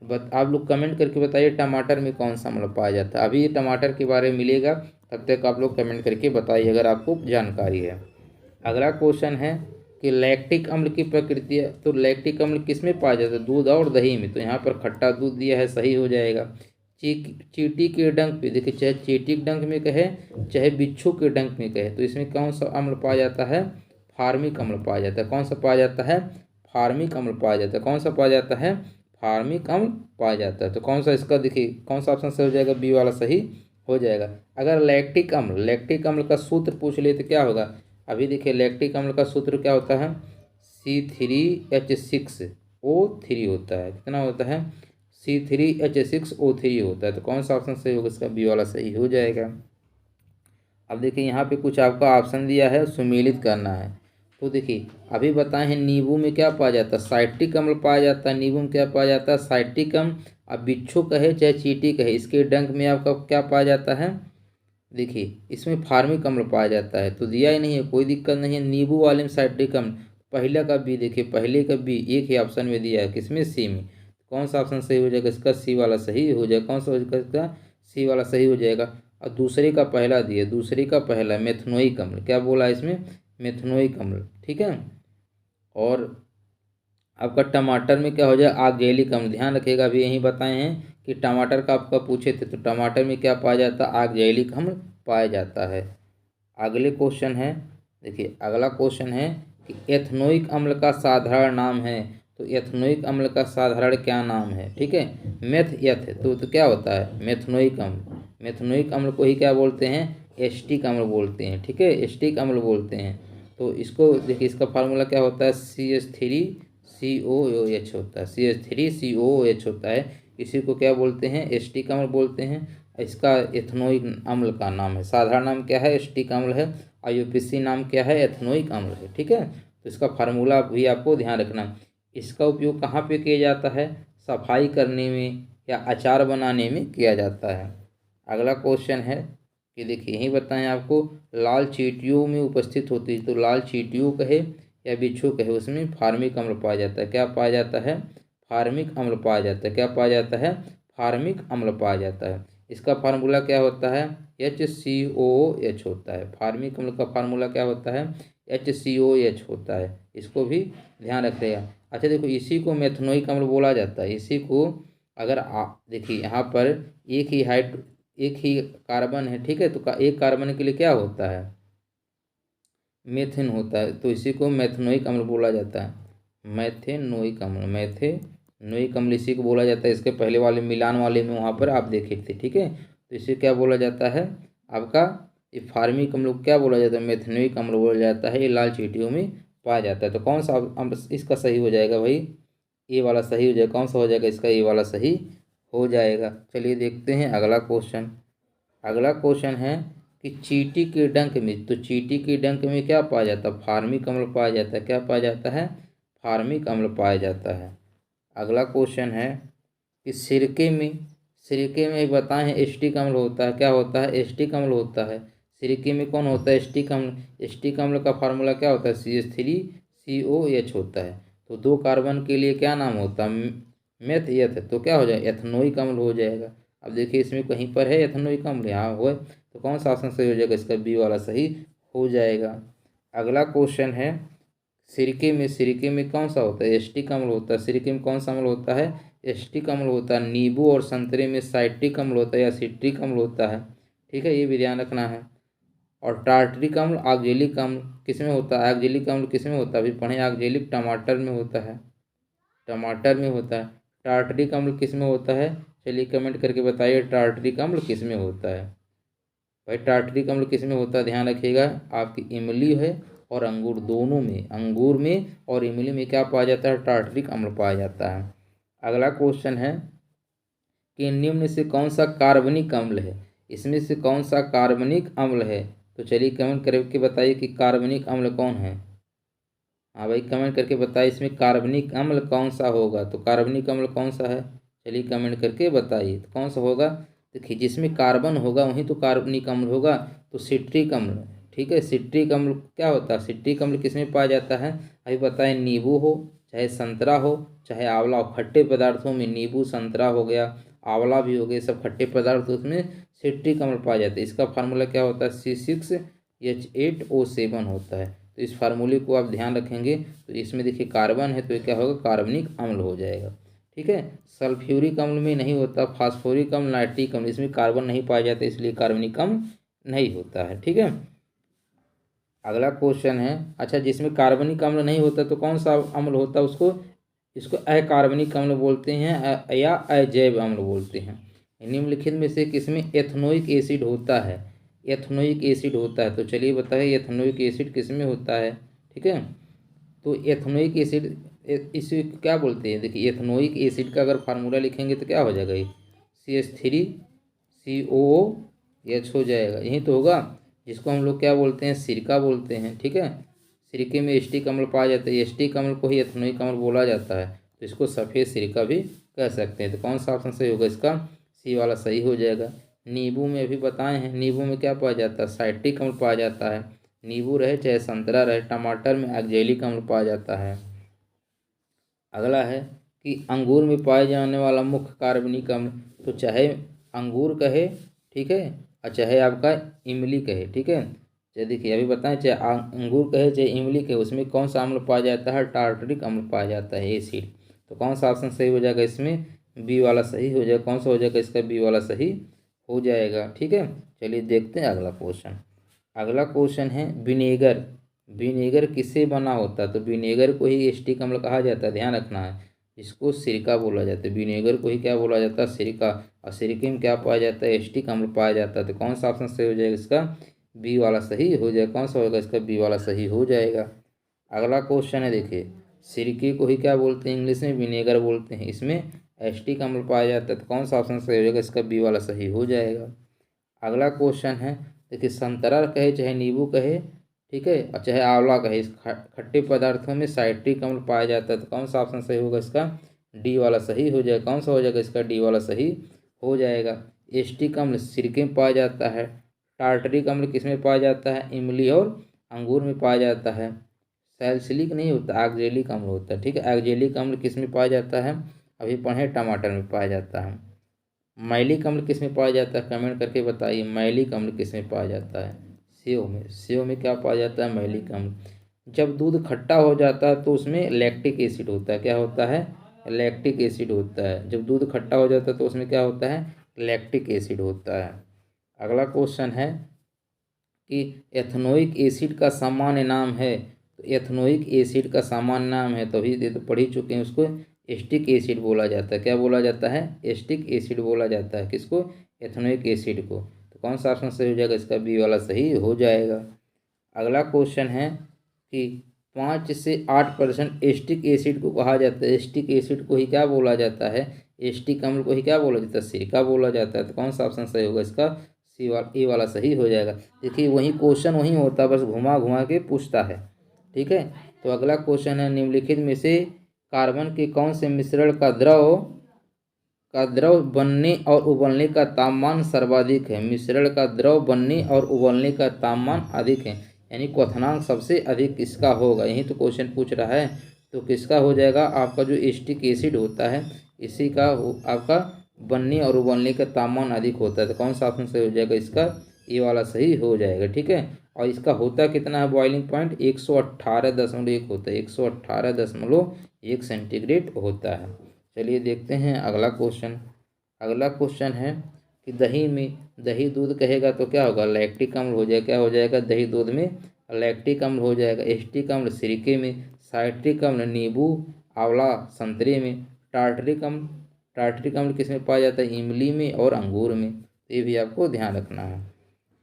आप लोग कमेंट करके बताइए टमाटर में कौन सा अम्ल पाया जाता है। अभी ये टमाटर के बारे में मिलेगा, तब तक आप लोग कमेंट करके बताइए अगर आपको जानकारी है। अगला क्वेश्चन है कि लैक्टिक अम्ल की प्रकृति है, तो लैक्टिक अम्ल किस में पाया जाता है, दूध और दही में। तो यहाँ पर खट्टा दूध दिया है, सही हो जाएगा। चींटी के डंक पे देखिए, चाहे चींटी के डंक में कहे चाहे बिच्छू के डंक में कहे, तो इसमें कौन सा अम्ल पाया जाता है, फार्मिक अम्ल पाया जाता है। कौन सा पाया जाता है, फार्मिक अम्ल पाया जाता है। कौन सा पाया जाता है, फार्मिक अम्ल पाया जाता है। तो कौन सा इसका देखिए कौन सा ऑप्शन सही हो जाएगा, बी वाला सही हो जाएगा। अगर लैक्टिक अम्ल का सूत्र पूछ ले तो क्या होगा, अभी देखिए लैक्टिक अम्ल का सूत्र क्या होता है, C3H6O3 होता है। कितना होता है, C3H6O3 होता है। तो कौन सा ऑप्शन सही होगा, इसका बी वाला सही हो जाएगा। अब देखिए यहाँ पे कुछ आपका ऑप्शन दिया है, सुमेलित करना है। तो देखिए अभी बताए हैं नींबू में क्या पाया जाता है, साइट्रिक अम्ल पाया जाता है। नींबू में क्या पाया जाता है, साइट्रिक अम्ल। अब बिच्छू कहे चाहे चींटी कहे, इसके डंक में आपका क्या पाया जाता है, देखिए इसमें फार्मिक अम्ल पाया जाता है। तो दिया ही नहीं है, कोई दिक्कत नहीं है। नींबू वाले में साइट्रिक अम्ल, पहले का बी, देखिए पहले का बी एक ही ऑप्शन में दिया है, किसमें, सी में। कौन सा ऑप्शन सही हो जाएगा, इसका सी वाला सही हो जाएगा। कौन सा हो जाएगा, इसका सी वाला सही हो जाएगा। और दूसरे का पहला दिया, दूसरे का पहला मेथनोइक अम्ल, क्या बोला है इसमें, मेथनोइक अम्ल। ठीक है, और आपका टमाटर में क्या हो जाए, आक्जेलिक अम्ल। ध्यान रखिएगा, अभी यही बताए हैं कि टमाटर का आपका पूछे थे, तो टमाटर में क्या पाया जाता है, आक्जेलिक अम्ल पाया जाता है। अगले क्वेश्चन है, देखिए अगला क्वेश्चन है कि एथनोइक अम्ल का साधारण नाम है। तो एथनोइक अम्ल का साधारण क्या नाम है, ठीक है, मेथ एथ। तो क्या होता है, मेथनोइक अम्ल। मेथनोइक अम्ल को ही क्या बोलते हैं, एस्टिक अम्ल बोलते हैं। ठीक है, एस्टिक अम्ल बोलते हैं। तो इसको देखिए, इसका फार्मूला क्या होता है, CH3COOH होता है, CH3COOH होता है। इसी को क्या बोलते हैं, एस्टिक अम्ल बोलते हैं। इसका एथनोइक अम्ल का नाम है, साधारण नाम क्या है, एस्टिक अम्ल है। IUPAC नाम क्या है, एथनोइक अम्ल है। ठीक है, तो इसका फार्मूला भी आपको ध्यान रखना। इसका उपयोग कहाँ पे किया जाता है, सफाई करने में या अचार बनाने में किया जाता है। अगला क्वेश्चन है कि देखिए यही बताएं आपको, लाल चींटियों में उपस्थित होती है। तो लाल चींटियों कहे या बिच्छू कहे, उसमें फार्मिक अम्ल पाया जाता है। क्या पाया जाता है, फार्मिक अम्ल पाया जाता है। क्या पाया जाता है, फार्मिक अम्ल पाया जाता है। इसका फार्मूला क्या होता है, HCOOH होता है। फार्मिक अम्ल का फार्मूला क्या होता है, HCOOH होता है। इसको भी ध्यान रखिएगा। अच्छा देखो, इसी को मेथनोइक अम्ल बोला जाता है। इसी को अगर आप देखिए यहाँ पर एक ही कार्बन है, ठीक है, तो एक कार्बन के लिए क्या होता है, मेथेन होता है। तो इसी को मेथनोइक अम्ल बोला जाता है, मैथेनोइक अम्ल। मैथेनोइक अम्ल इसी को बोला जाता है। इसके पहले वाले मिलान वाले में वहाँ पर आप देखे थे। ठीक है, तो इसे क्या बोला जाता है आपका, ये फार्मिक अम्ल को क्या बोला जाता है, मेथनोइक अम्ल बोला जाता है। ये लाल चींटियों में पाया जाता है। तो कौन सा इसका सही हो जाएगा भाई, ए वाला सही हो जाएगा। कौन सा हो जाएगा, इसका ए वाला सही हो जाएगा। चलिए देखते हैं अगला क्वेश्चन। अगला क्वेश्चन है कि चींटी के डंक में, तो चींटी के डंक में क्या पाया जाता है, फार्मिक अम्ल पाया जाता है। क्या पाया जाता है, फार्मिक अम्ल पाया जाता है। अगला क्वेश्चन है कि सिरके में बताएं एस्टिक अम्ल होता है। क्या होता है, एस्टिक अम्ल होता है। सिरके में कौन होता है, एस्टिक अम्ल। एस्टिक अम्ल का फार्मूला क्या होता है, CH3COH होता है। तो दो कार्बन के लिए क्या नाम होता है, मेथ एथ। तो क्या हो जाएगा, एथनोइक अम्ल हो जाएगा। अब देखिए इसमें कहीं पर है एथनोइक अम्ल, यहाँ हो, तो कौन सा ऑप्शन सही हो जाएगा, इसका बी वाला सही हो जाएगा। अगला क्वेश्चन है, सिरके में कौन सा होता है, एस्टिक अम्ल होता है। सिरके में कौन सा अम्ल होता है, एस्टिक अम्ल होता है। नींबू और संतरे में साइट्रिक अम्ल होता है या सिट्रिक अम्ल होता है। ठीक है, ये भी ध्यान रखना है। और टार्टरिक अम्ल, ऑक्जेलिक अम्ल किसमें होता है, ऑक्जेलिक अम्ल किसमें होता है, अभी पढ़े, ऑक्जेलिक टमाटर में होता है, टमाटर में होता है। टार्टरिक अम्ल किसमें होता है, चलिए कमेंट करके बताइए टार्टरिक अम्ल किसमें होता है। भाई टार्टरिक अम्ल किसमें होता है, ध्यान रखिएगा, आपकी इमली है और अंगूर दोनों में, अंगूर में और इमली में क्या पाया जाता है, टार्टरिक अम्ल पाया जाता है। अगला क्वेश्चन है कि निम्न से कौन सा कार्बनिक अम्ल है, इसमें से कौन सा कार्बनिक अम्ल है। तो चलिए कमेंट करके बताइए कि कार्बनिक अम्ल कौन है। हाँ भाई, कमेंट करके बताइए इसमें कार्बनिक अम्ल कौन सा होगा। तो कार्बनिक अम्ल कौन सा है, चलिए कमेंट करके बताइए तो कौन सा होगा। देखिए जिसमें कार्बन होगा वहीं तो कार्बनिक अम्ल होगा। तो सिट्रिक अम्ल, ठीक है। सिट्रिक अम्ल क्या होता है, सिट्रिक अम्ल किस में पाया जाता है, अभी बताएं। नींबू हो, चाहे संतरा हो, चाहे आंवला हो, खट्टे पदार्थों में नींबू संतरा हो गया, आंवला भी हो गए, सब खट्टे पदार्थ, उसमें सिट्रिक अम्ल पाया जाता है। इसका फार्मूला क्या होता है, C6H8O7 होता है। तो इस फार्मूले को आप ध्यान रखेंगे। तो इसमें देखिए कार्बन है तो ये क्या होगा, कार्बनिक अम्ल हो जाएगा। ठीक है। सल्फ्यूरिक अम्ल में नहीं होता, फास्फोरिक अम्ल, नाइट्रिक अम्ल, इसमें कार्बन नहीं पाया जाता, इसलिए कार्बनिक अम्ल नहीं होता है। ठीक है। अगला क्वेश्चन है, अच्छा जिसमें कार्बनिक अम्ल नहीं होता तो कौन सा अम्ल होता है, उसको इसको अकार्बनिक अम्ल बोलते हैं या अजैव अम्ल बोलते हैं। निम्नलिखित में से किसमें एथनोइक एसिड होता है, एथनोइक एसिड होता है। तो चलिए बताइए एथनोइक एसिड किसमें होता है। ठीक है। तो एथनोइक एसिड इसे क्या बोलते हैं, देखिए एथनोइक एसिड का अगर फार्मूला लिखेंगे तो क्या हो जाएगा, ये CH3COOH हो जाएगा, यही तो होगा। जिसको हम लोग क्या बोलते हैं, सिरका बोलते हैं। ठीक है। सिरके में एस्टिक अम्ल पाया जाता है, एस्टिक अम्ल को ही एथनोइक अम्ल बोला जाता है। तो इसको सफ़ेद सिरका भी कह सकते हैं। तो कौन सा ऑप्शन सही होगा, इसका सी वाला सही हो जाएगा। नींबू में अभी बताए हैं, नींबू में क्या पाया जाता है, साइट्रिक अम्ल पाया जाता है। नींबू रहे चाहे संतरा रहे, टमाटर में ऑक्जेलिक अम्ल पाया जाता है। अगला है कि अंगूर में पाए जाने वाला मुख्य कार्बनिक अम्ल। तो चाहे अंगूर कहे, ठीक है, और चाहे आपका इमली कहे। ठीक है। चाहे देखिए अभी बताएं, चाहे अंगूर कहे चाहे इमली कहे, उसमें कौन सा अम्ल पाया जाता है, टार्टरिक अम्ल पाया जाता है, एसिड। तो कौन सा ऑप्शन सही हो जाएगा, इसमें बी वाला सही हो जाएगा। कौन सा हो जाएगा, इसका बी वाला सही हो जाएगा। ठीक है। चलिए देखते हैं अगला क्वेश्चन। अगला क्वेश्चन है विनेगर, विनेगर किससे बना होता है। तो विनेगर को ही एस्टिक अम्ल कहा जाता है, ध्यान रखना है। इसको सिरका बोला जाता है, विनेगर को ही क्या बोला जाता है, सिरका। और सिरके में क्या पाया जाता है, एस्टिक अम्ल पाया जाता है। तो कौन सा ऑप्शन सही हो जाएगा, इसका बी वाला सही हो जाएगा। कौन सा होगा, इसका बी वाला सही हो जाएगा। अगला क्वेश्चन है, देखिए सिरके को ही क्या बोलते हैं, इंग्लिश में विनेगर बोलते हैं, इसमें एस्टिक अम्ल पाया जाता है। तो कौन सा ऑप्शन सही हो जाएगा, इसका बी वाला सही हो जाएगा। अगला क्वेश्चन है, देखिए संतरा कहे चाहे नींबू कहे, ठीक है, और चाहे आंवला कहे, इस खट्टे पदार्थों में साइट्रिक अम्ल पाया जाता है। तो कौन सा ऑप्शन सही होगा, इसका डी वाला सही हो जाएगा। कौन सा हो जाएगा, इसका डी वाला सही हो जाएगा। एस्टिक अम्ल सिरके में पाया जाता है। टार्टरिक अम्ल किस में पाया जाता है, इमली और अंगूर में पाया जाता है। सैलिसिलिक नहीं होता, ऑक्जेलिक अम्ल होता है। ठीक है। ऑक्जेलिक अम्ल किस में पाया जाता है, अभी पढ़े, टमाटर में पाया जाता है। मैलिक अम्ल किस में पाया जाता है, कमेंट करके बताइए मैलिक अम्ल किस में पाया जाता है। सेव में, सेव में क्या पाया जाता है, मैलिक अम्ल। जब दूध खट्टा हो जाता है तो उसमें लैक्टिक एसिड होता है, क्या होता है, लैक्टिक एसिड होता है। जब दूध खट्टा हो जाता है तो उसमें क्या होता है, लैक्टिक एसिड होता है। अगला क्वेश्चन है कि एथनोइक एसिड का सामान्य नाम है। तो एथनोइक एसिड का सामान्य नाम है, तो अभी ये तो पढ़ ही चुके हैं, उसको एस्टिक एसिड बोला जाता है। क्या बोला जाता है, एस्टिक एसिड बोला जाता है। किसको, एथनोइक एसिड को। तो कौन सा ऑप्शन सही हो जाएगा, इसका बी वाला सही हो जाएगा। अगला क्वेश्चन है कि 5 से 8% एस्टिक एसिड को कहा जाता है। एस्टिक एसिड को ही क्या बोला जाता है, एस्टिक अम्ल को ही क्या बोला जाता है, सिरका बोला जाता है। तो कौन सा ऑप्शन सही होगा, इसका सी वाला, ए वाला सही हो जाएगा। देखिए वही क्वेश्चन वही होता है, बस घुमा घुमा के पूछता है। ठीक है। तो अगला क्वेश्चन है, निम्नलिखित में से कार्बन के कौन से मिश्रण का द्रव बनने और उबलने का तापमान सर्वाधिक है। मिश्रण का द्रव बनने और उबलने का तापमान अधिक है, यानी क्वथनांक सबसे अधिक किसका होगा, यही तो क्वेश्चन पूछ रहा है। तो किसका हो जाएगा, आपका जो एस्टिक एसिड होता है इसी का आपका बनने और उबलने का तापमान अधिक होता है। तो कौन सा ऑप्शन सही हो जाएगा, इसका ये वाला सही हो जाएगा। ठीक है। और इसका होता कितना है, बॉइलिंग पॉइंट 118.1 होता है, 118.1 सेंटीग्रेड होता है। चलिए देखते हैं अगला क्वेश्चन। अगला क्वेश्चन है कि दही में, दही दूध कहेगा तो क्या होगा, लैक्टिक अम्ल हो जाएगा। क्या हो जाएगा, दही दूध में लैक्टिक अम्ल हो जाएगा। एस्टिक अम्ल सिरके में, साइट्रिक अम्ल नींबू आंवला संतरे में, टार्टरिक अम्ल, टार्टरिक अम्ल किस में पाया जाता है, इमली में और अंगूर में। तो ये भी आपको ध्यान रखना है।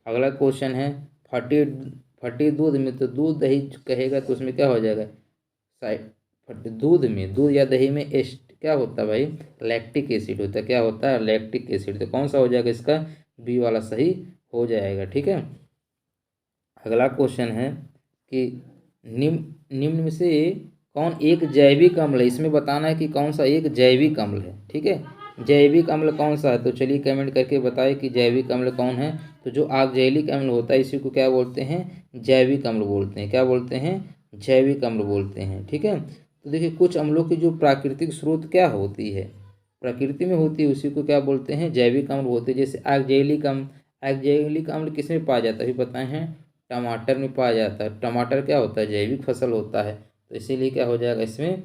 अगला क्वेश्चन है फटे फटे दूध में, तो दूध दही कहेगा तो उसमें क्या हो जाएगा, दूध में, दूध या दही में क्या होता है भाई, लैक्टिक एसिड होता है। क्या होता है, लैक्टिक एसिड। तो कौन सा हो जाएगा इसका, बी वाला सही हो जाएगा। ठीक है, अगला क्वेश्चन है कि निम्न निम्न में से कौन एक जैविक अम्ल है। इसमें बताना है कि कौन सा एक जैविक अम्ल है। ठीक है, जैविक अम्ल कौन सा है, तो चलिए कमेंट करके बताएं कि जैविक अम्ल कौन है। तो जो ऑक्जेलिक अम्ल होता है इसी को क्या बोलते हैं, जैविक अम्ल बोलते हैं। क्या बोलते हैं, जैविक अम्ल बोलते हैं। ठीक है, तो देखिए कुछ अम्लों की जो प्राकृतिक स्रोत क्या होती है, प्रकृति में होती है, उसी को क्या बोलते हैं, जैविक अम्ल बोलते हैं। जैसे ऑक्जेलिक अम्ल, ऑक्जेलिक अम्ल किस में पाया जाता है, अभी बताए हैं, टमाटर में पाया जाता है। टमाटर क्या होता है, जैविक फसल होता है। तो इसीलिए क्या हो जाएगा इसमें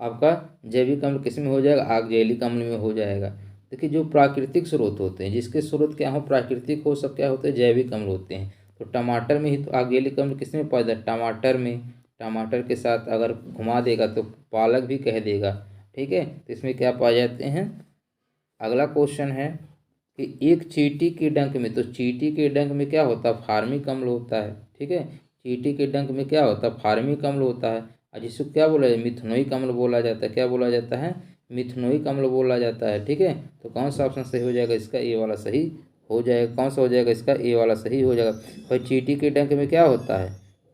आपका जैविक अम्ल किस में हो जाएगा, ऑक्जेलिक अम्ल में हो जाएगा। देखिए जो प्राकृतिक स्रोत होते हैं, जिसके स्रोत क्या हो, प्राकृतिक हो, सब क्या होते हैं, जैविक अम्ल होते हैं। तो टमाटर में ही तो ऑक्जेलिक अम्ल किस में पाया जाता है, टमाटर में। टमाटर के साथ अगर घुमा देगा तो पालक भी कह देगा। ठीक है, तो इसमें क्या पाए जाते हैं। अगला क्वेश्चन है कि एक चींटी के डंक में, तो चींटी के डंक में क्या होता है, फार्मिक अम्ल होता है। ठीक है, चींटी के डंक में क्या होता है, फार्मिक अम्ल होता है। और जिसको क्या बोला जाए, मिथनोइक अम्ल बोला जाता है। क्या बोला जाता है, मिथनोइक अम्ल बोला जाता है। ठीक है, तो कौन सा ऑप्शन सही हो जाएगा इसका, ए वाला सही हो जाएगा। कौन सा हो जाएगा इसका, ए वाला सही हो जाएगा। भाई चींटी के डंक में क्या होता है,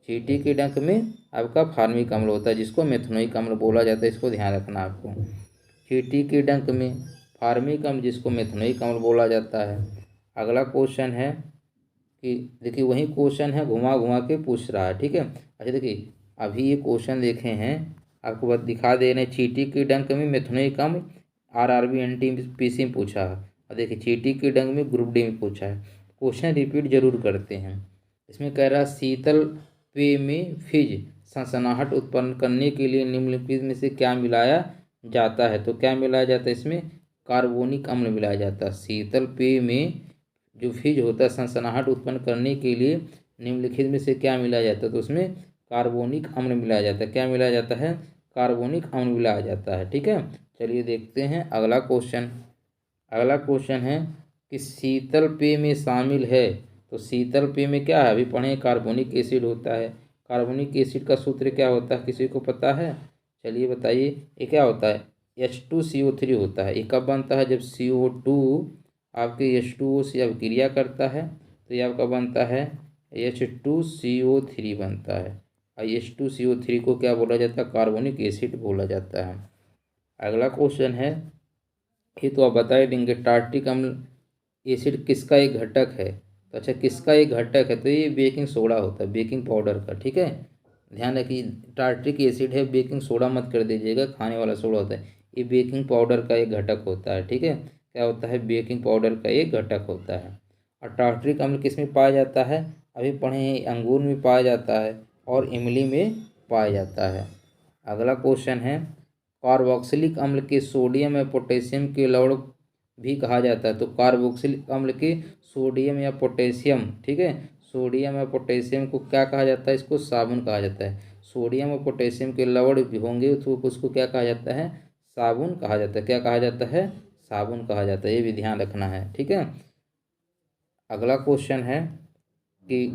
चींटी के डंक में आपका फार्मिक अम्ल होता है, जिसको मिथनोइक अम्ल बोला जाता है। इसको ध्यान रखना आपको, चींटी के डंक में फार्मिक अम्ल, जिसको मेथनोइक अम्ल बोला जाता है। अगला क्वेश्चन है कि देखिए वही क्वेश्चन है, घुमा घुमा के पूछ रहा है। ठीक है, अच्छा देखिए अभी ये क्वेश्चन देखे हैं, आपको बस दिखा दे रहे हैं, चींटी के डंक में मेथनोइक अम्ल आरआरबी एनटीपीसी में पूछा है, और देखिए चींटी के डंक में ग्रुप डी में पूछा है। क्वेश्चन रिपीट जरूर करते हैं। इसमें कह रहा है शीतल पेय में फिज सनसनाहट उत्पन्न करने के लिए निम्नलिखित में से क्या मिलाया जाता है। तो क्या मिलाया जाता है इसमें, कार्बोनिक अम्ल मिलाया जाता है। शीतल पेय में जो फिज होता है सनसनाहट उत्पन्न करने के लिए निम्नलिखित में से क्या मिलाया जाता है, तो उसमें कार्बोनिक अम्ल मिलाया जाता है। क्या मिलाया जाता है, कार्बोनिक अम्ल मिलाया जाता है। ठीक है, चलिए देखते हैं अगला क्वेश्चन। अगला क्वेश्चन है कि शीतल पेय में शामिल है। तो शीतल पेय में क्या है, अभी पढ़े, कार्बोनिक एसिड होता है। कार्बोनिक एसिड का सूत्र क्या होता है, किसी को पता है, चलिए बताइए। ये क्या होता है, H2CO3 होता है। ये कब बनता है, जब CO2 आपके H2O से अभिक्रिया करता है, तो ये आपका बनता है H2CO3 बनता है। और H2CO3 को क्या बोला जाता है, कार्बोनिक एसिड बोला जाता है। अगला क्वेश्चन है, ये तो आप बता ही देंगे, टार्टिक अम्ल एसिड किसका एक घटक है। तो अच्छा किसका एक घटक है, तो ये बेकिंग सोडा होता है, बेकिंग पाउडर का। ठीक है, ध्यान रखिए, टार्ट्रिक एसिड है, बेकिंग सोडा मत कर दीजिएगा, खाने वाला सोडा होता है। ये बेकिंग पाउडर का एक घटक होता है। ठीक है, क्या होता है, बेकिंग पाउडर का एक घटक होता है। और टार्ट्रिक अम्ल किस में पाया जाता है, अभी पढ़े हैं, अंगूर में पाया जाता है और इमली में पाया जाता है। अगला क्वेश्चन है, कार्बोक्सिलिक अम्ल के सोडियम या पोटेशियम के लवण भी कहा जाता है। तो कार्बोक्सिलिक अम्ल के सोडियम या पोटेशियम, ठीक है, सोडियम या पोटेशियम को क्या कहा जाता है, इसको साबुन कहा जाता है। सोडियम और पोटेशियम के लवण भी होंगे तो उसको क्या कहा जाता है, साबुन कहा जाता है। क्या कहा जाता है, साबुन कहा जाता है, ये भी ध्यान रखना है। ठीक है, अगला क्वेश्चन है कि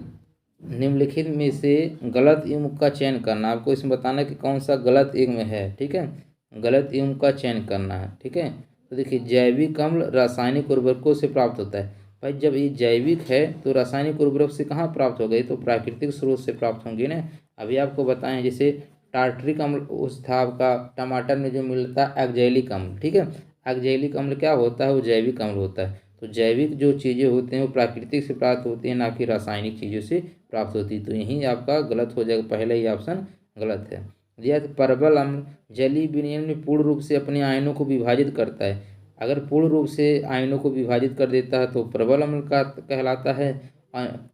निम्नलिखित में से गलत युग्म का चयन करना। आपको इसमें बताना है कि कौन सा गलत युग्म है। ठीक है, गलत युग्म का चयन करना है। ठीक है, तो देखिए जैविक अम्ल रासायनिक उर्वरकों से प्राप्त होता है। भाई जब ये जैविक है तो रासायनिक उर्वरक से कहाँ प्राप्त हो गए, तो प्राकृतिक स्रोत से प्राप्त होंगे ना। अभी आपको बताएं, जैसे टार्ट्रिक अम्ल उस था आपका टमाटर में जो मिलता है एक्जेलिक अम्ल। ठीक है, एक्जेलिक अम्ल क्या होता है, वो जैविक अम्ल होता है। तो जैविक जो चीज़ें होती हैं वो प्राकृतिक से प्राप्त होती हैं, ना कि रासायनिक चीज़ों से प्राप्त होती है। तो यही आपका गलत हो जाएगा, पहला ही ऑप्शन गलत है। दिया तो परबल अम्ल जलीय विलयन में पूर्ण रूप से अपने आयनों को विभाजित करता है। अगर पूर्ण रूप से आयनों को विभाजित कर देता है तो प्रबल अम्ल का कहलाता है।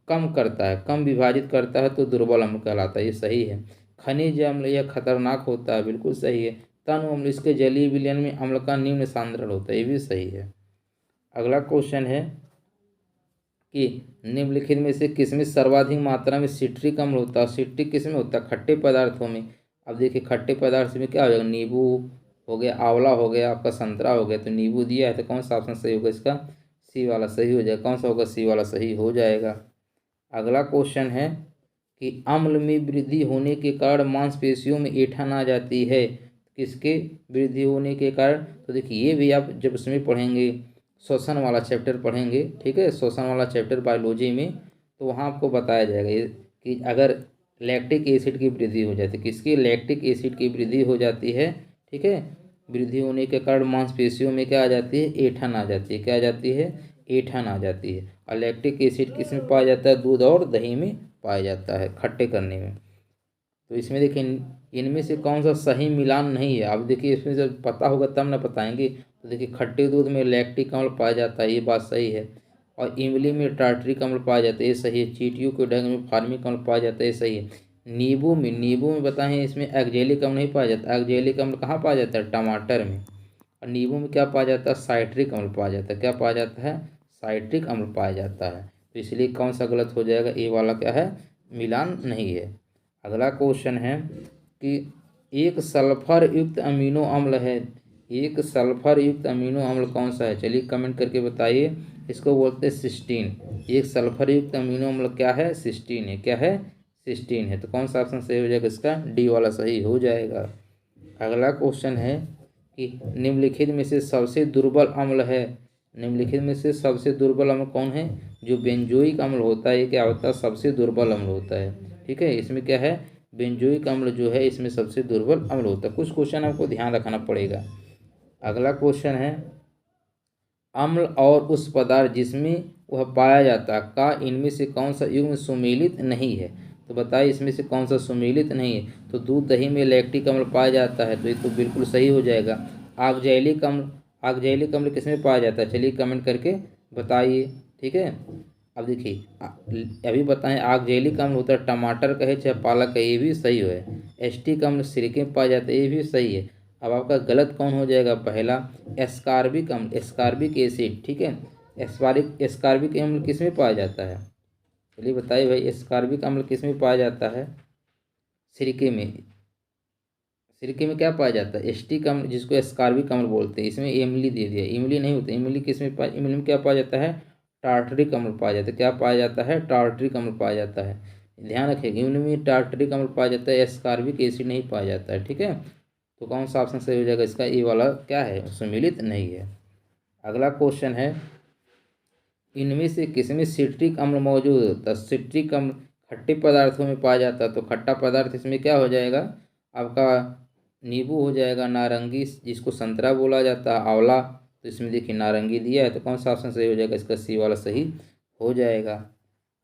कम करता है, कम विभाजित करता है तो दुर्बल अम्ल कहलाता है। ये सही है। खनिज अम्ल यह खतरनाक होता है, बिल्कुल सही है। तनु अम्ल इसके जलीय विलयन में अम्ल का निम्न सांद्रण होता है, ये भी सही है। अगला क्वेश्चन है कि निम्नलिखित में से किसमें सर्वाधिक मात्रा में सिट्रिक अम्ल होता है। सिट्रिक किसमें होता है, खट्टे पदार्थों में। अब देखिए खट्टे पदार्थ में क्या हो जाएगा, नींबू हो गया, आंवला हो गया, आपका संतरा हो गया। तो नींबू दिया है तो कौन सा ऑप्शन सही होगा इसका, सी वाला सही हो जाएगा। कौन सा होगा, सी वाला सही हो जाएगा। अगला क्वेश्चन है कि अम्ल में वृद्धि होने के कारण मांसपेशियों में ऐंठन आ जाती है। किसके वृद्धि होने के कारण। तो देखिए ये भी आप जब उसमें पढ़ेंगे, श्वसन वाला चैप्टर पढ़ेंगे, ठीक है, श्वसन वाला चैप्टर बायोलॉजी में, तो वहाँ आपको बताया जाएगा ये कि अगर लैक्टिक एसिड की वृद्धि हो जाती है, किसकी, लैक्टिक एसिड की वृद्धि हो जाती है, ठीक है, वृद्धि होने के कारण मांसपेशियों में क्या आ जाती है, ऐंठन आ जाती है, क्या आ जाती है, ऐंठन आ जाती है। और लैक्टिक एसिड किस में पाया जाता है, दूध और दही में पाया जाता है, खट्टे करने में। तो इसमें देखिए इनमें से कौन सा सही मिलान नहीं है। अब देखिए इसमें जब पता होगा तब ना बताएंगे। तो देखिए खट्टे दूध में लैक्टिक अम्ल पाया जाता है, ये बात सही है। और इमली में टार्टरिक अम्ल पाया जाता है, ये सही है। चींटियों के डंग में फार्मिक अम्ल पाया जाता है, ये सही है। नींबू में बताएं इसमें एक्जेलिक अम्ल नहीं पाया जाता। एक्जेलिक अम्ल कहाँ पाया जाता है, टमाटर में। और नींबू में क्या पाया जाता है, साइट्रिक अम्ल पाया जाता है। क्या पाया जाता है, साइट्रिक अम्ल पाया जाता है। तो इसलिए कौन सा गलत हो जाएगा, ए वाला क्या है, मिलान नहीं है। अगला क्वेश्चन है कि एक सल्फर युक्त अमीनो अम्ल है, एक सल्फर युक्त अमीनो अम्ल कौन सा है, चलिए कमेंट करके बताइए। इसको बोलते हैं सिस्टीन। एक सल्फर युक्त अमीनो अम्ल क्या है, सिस्टीन है। क्या है, सिस्टीन है। तो कौन सा ऑप्शन सही हो जाएगा, इसका डी वाला सही हो जाएगा। अगला क्वेश्चन है कि निम्नलिखित में से सबसे दुर्बल अम्ल है, निम्नलिखित में से सबसे दुर्बल अम्ल कौन है, जो बेंजोइक अम्ल होता है, ये क्या होता है, सबसे दुर्बल अम्ल होता है, ठीक है। इसमें क्या है, बेंजोइक अम्ल जो है इसमें सबसे दुर्बल अम्ल होता है। कुछ क्वेश्चन आपको ध्यान रखना पड़ेगा। अगला क्वेश्चन है अम्ल और उस पदार्थ जिसमें वह पाया जाता का इनमें से कौन सा युग्म सुमेलित नहीं है। तो बताइए इसमें से कौन सा सुमेलित नहीं है। तो दूध दही में लैक्टिक अम्ल पाया जाता है, तो ये तो बिल्कुल सही हो जाएगा। ऑक्जेलिक अम्ल, ऑक्जेलिक अम्ल किसमें पाया जाता है, चलिए कमेंट करके बताइए, ठीक है। अब देखिए अभी बताएं, ऑक्जेलिक अम्ल होता है टमाटर का है चाहे पालक का, ये भी सही है। एस्टिक अम्ल सिरके में पाया जाता है, ये भी सही है। अब आपका गलत कौन हो जाएगा, पहला एस्कार्बिक अम्ल, एस्कार्बिक एसिड, ठीक है। एस्कार्बिक अम्ल किस में पाया जाता है, चलिए बताइए भाई, एस्कार्बिक अम्ल किस में पाया जाता है, सिरके में। सिरके में क्या पाया जाता है, एस्टिक अम्ल, जिसको एस्कार्बिक अम्ल बोलते हैं। इसमें इमली दे दिया, इमली नहीं होता। इमली किस में इमली में क्या पाया जाता है, टार्टरिक अम्ल पाया जाता है। क्या पाया जाता है, टार्टरिक अम्ल पाया जाता है। ध्यान रखिएगा, इमली में टार्टरिक अम्ल पाया जाता है, एस्कार्बिक एसिड नहीं पाया जाता है, ठीक है। तो कौन सा ऑप्शन सही हो जाएगा, इसका ए वाला क्या है, सम्मिलित नहीं है। अगला क्वेश्चन है इनमें से किसमें सिट्रिक अम्ल मौजूद होता है। सिट्रिक अम्ल खट्टे पदार्थों में पाया जाता है, तो खट्टा पदार्थ इसमें क्या हो जाएगा आपका, नींबू हो जाएगा। नारंगी जिसको संतरा बोला जाता है, आंवला, तो इसमें देखिए नारंगी दिया है, तो कौन सा ऑप्शन सही हो जाएगा, इसका सी वाला सही हो जाएगा।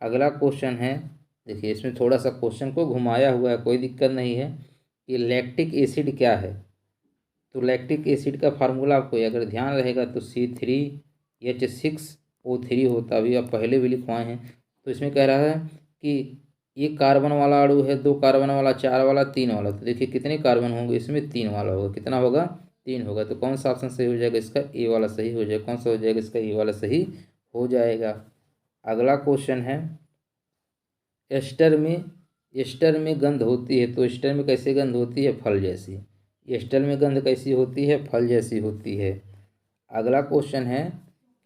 अगला क्वेश्चन है, देखिए इसमें थोड़ा सा क्वेश्चन को घुमाया हुआ है, कोई दिक्कत नहीं है। कि लैक्टिक एसिड क्या है। तो लैक्टिक एसिड का फार्मूला आपको अगर ध्यान रहेगा तो C3H6O3 होता है, अभी आप पहले भी लिखवाए हैं। तो इसमें कह रहा है कि ये कार्बन वाला अणु है, 2 कार्बन वाला, 4 वाला, 3 वाला। तो देखिए कितने कार्बन होंगे, इसमें 3 वाला होगा। कितना होगा, 3 होगा। तो कौन सा ऑप्शन सही हो जाएगा, इसका ए वाला सही हो जाएगा। कौन सा हो जाएगा, इसका ए वाला सही हो जाएगा। अगला क्वेश्चन है एस्टर में गंध होती है, तो एस्टर में कैसे गंध होती है, फल जैसी। एस्टर में गंध कैसी होती है, फल जैसी होती है। अगला क्वेश्चन है